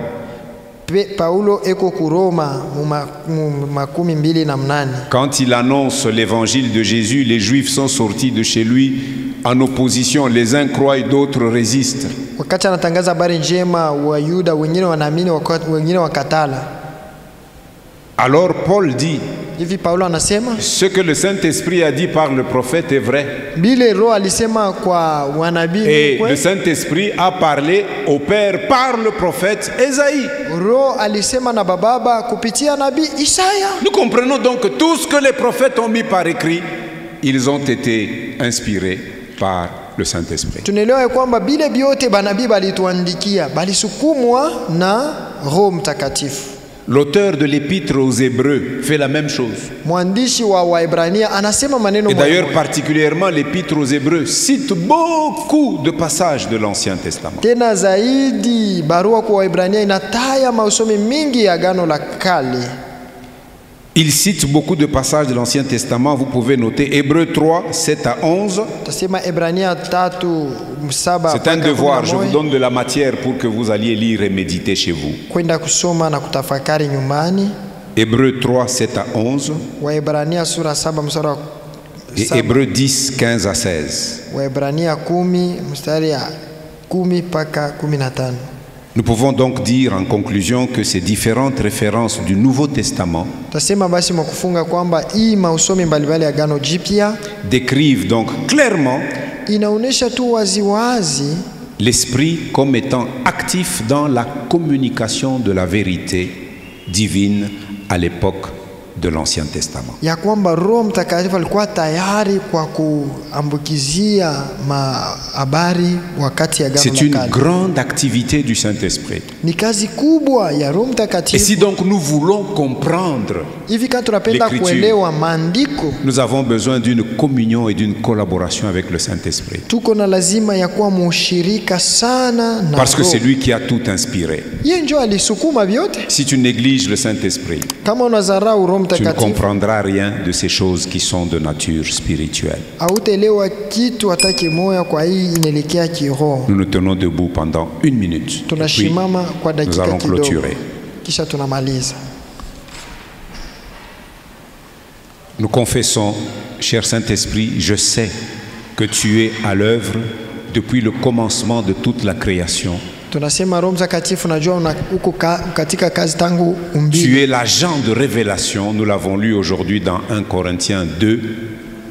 Quand il annonce l'évangile de Jésus, les Juifs sont sortis de chez lui en opposition. Les uns croient, d'autres résistent. Alors Paul dit, ce que le Saint-Esprit a dit par le prophète est vrai. Et le Saint-Esprit a parlé au Père par le prophète Ésaïe. Nous comprenons donc que tout ce que les prophètes ont mis par écrit ils ont été inspirés par le Saint-Esprit. Tunaelewa kwamba bile biote banabii balituandikia balisukumwa na Roho Mtakatifu. L'auteur de l'épître aux Hébreux fait la même chose. Mwandishi wa Waebrania anasema maneno Et d'ailleurs, moja. particulièrement l'épître aux Hébreux cite beaucoup de passages de l'Ancien Testament. Tena zaidi barua kwa Waebrania inataya mausome mingi ya Agano la Kale. Il cite beaucoup de passages de l'Ancien Testament. Vous pouvez noter Hébreux 3, 7 à 11. Tasema Ebrania 3:7. C'est un devoir. Je vous donne de la matière pour que vous alliez lire et méditer chez vous. Kwenda kusoma na kutafakari nyumbani. Hébreux 3, 7 à 11. Waebrania sura 7 mstari wa Et Hébreux 10, 15 à 16. Waebrania 10 mstari ya 10 mpaka 15. Nous pouvons donc dire en conclusion que ces différentes références du Nouveau Testament Tasema basi mkufunga kwamba hii mausomi mbalimbali ya Agano Jipya décrivent donc clairement inaonesha tu waziwazi l'Esprit comme étant actif dans la communication de la vérité divine à l'époque de l'Ancien Testament. ya kwamba Roho Mtakatifu alikuwa tayari kwa kuambukizia habari wakati ya Agano C'est la une Kale. grande activité du Saint-Esprit. Ni kazi kubwa ya Roho Et Mtakatifu. si donc nous voulons comprendre, Hivi kama tunapenda l'Écriture, kuelewa maandiko, nous avons besoin d'une communion et d'une collaboration avec le Saint-Esprit. tuko na lazima ya kuwa mushirika sana na Parce que Roho. c'est lui qui a tout inspiré. Yeye ndio alisukuma vyote. Si tu négliges le Saint-Esprit, Kama unadharau Roho tu ne Mtakatifu, comprendras rien de ces choses qui sont de nature spirituelle. hautaelewa kitu hata kimoya. Kwa hii inaelekea kiroho. Nous nous tenons debout pendant 1 minute. Et puis, Tunashimama kwa nous dakika allons kidogo, clôturer. kisha tunamaliza. Nous confessons, cher Saint-Esprit, je sais que tu es à l'œuvre depuis le commencement de toute la création. Tunasema Roho Mtakatifu, najua uko katika kazi tangu Tu umbili. es l'agent de révélation, nous l'avons lu aujourd'hui dans 1 Corinthiens 2,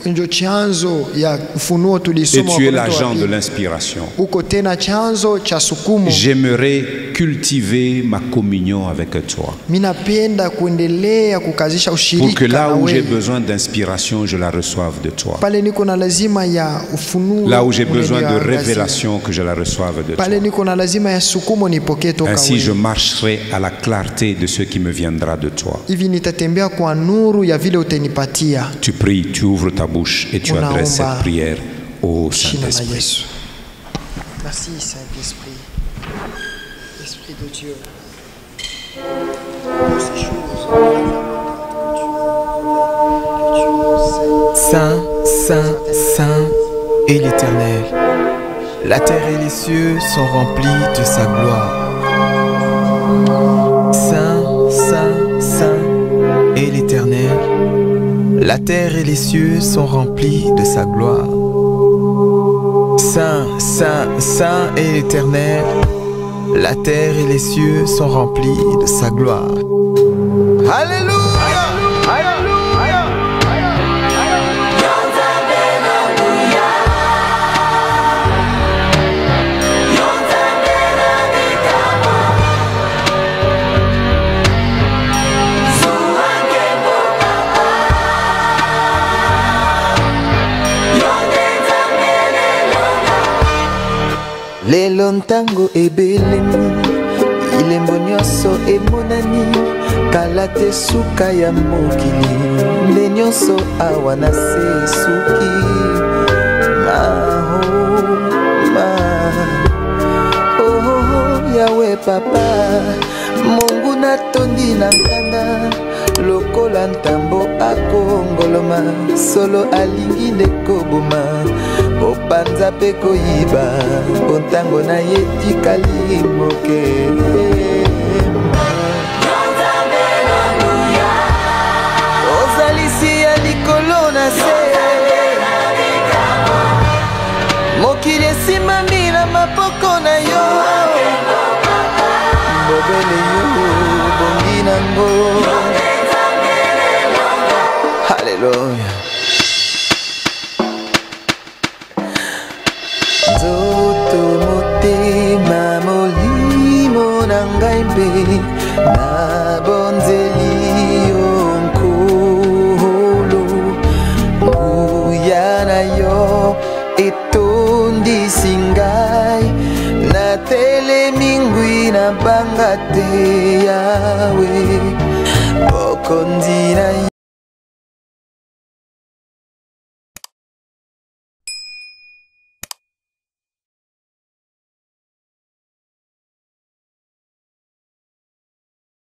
Ndio chanzo ya ufunuo et tulisoma. tu es Wakorintho wa l'agent de pili. l'inspiration. Uko tena chanzo cha sukumo. J'aimerais cultiver ma communion avec toi, Mimi napenda kuendelea kukazisha pour que ushirika là na où j'ai wewe. besoin d'inspiration, je la reçoive de toi. Pale niko na lazima ya ufunuo. Là où j'ai besoin de unaniangazia. révélation, que je la reçoive de toi. Pale niko na lazima ya sukumo nipokee toka Ainsi, je wewe. marcherai à la clarté de ce qui me viendra de toi. Hivi nitatembea kwa nuru ya vile utanipatia. Tu pries, tu ouvres ta bouche et tu Unaomba. adresses cette prière au Jina la Saint-Esprit. Yesu. Merci Saint-Esprit. Esprit de Dieu. Pour ces choses. Saint, Saint, Saint est l'Éternel. La terre et les cieux sont remplis de sa gloire. Saint, Saint, Saint est l'Éternel. La terre et les cieux sont remplis de sa gloire. Saint, Saint, Saint est l'Éternel. La terre et les cieux sont remplis de sa gloire. Alléluia. lelo ntango ebelemu ilembo nyonso emonani kala te suka ya mokili nde nyonso awa na se suki mahoma oh yawe papa mungu natondi na nkanda lokola ntambo akongoloma solo alingi nde koboma opanza mpe koyiba mpo ntango na ye tikali moke ozalisi ya likolo na se mokili esimami na maboko na yo mobele yo bongi nango haleluya nzoto motema molimo na ngai mpe nabonzeli yo nkolo nguya yo etondisi ngai natelemi ngwi na banga te Yawe.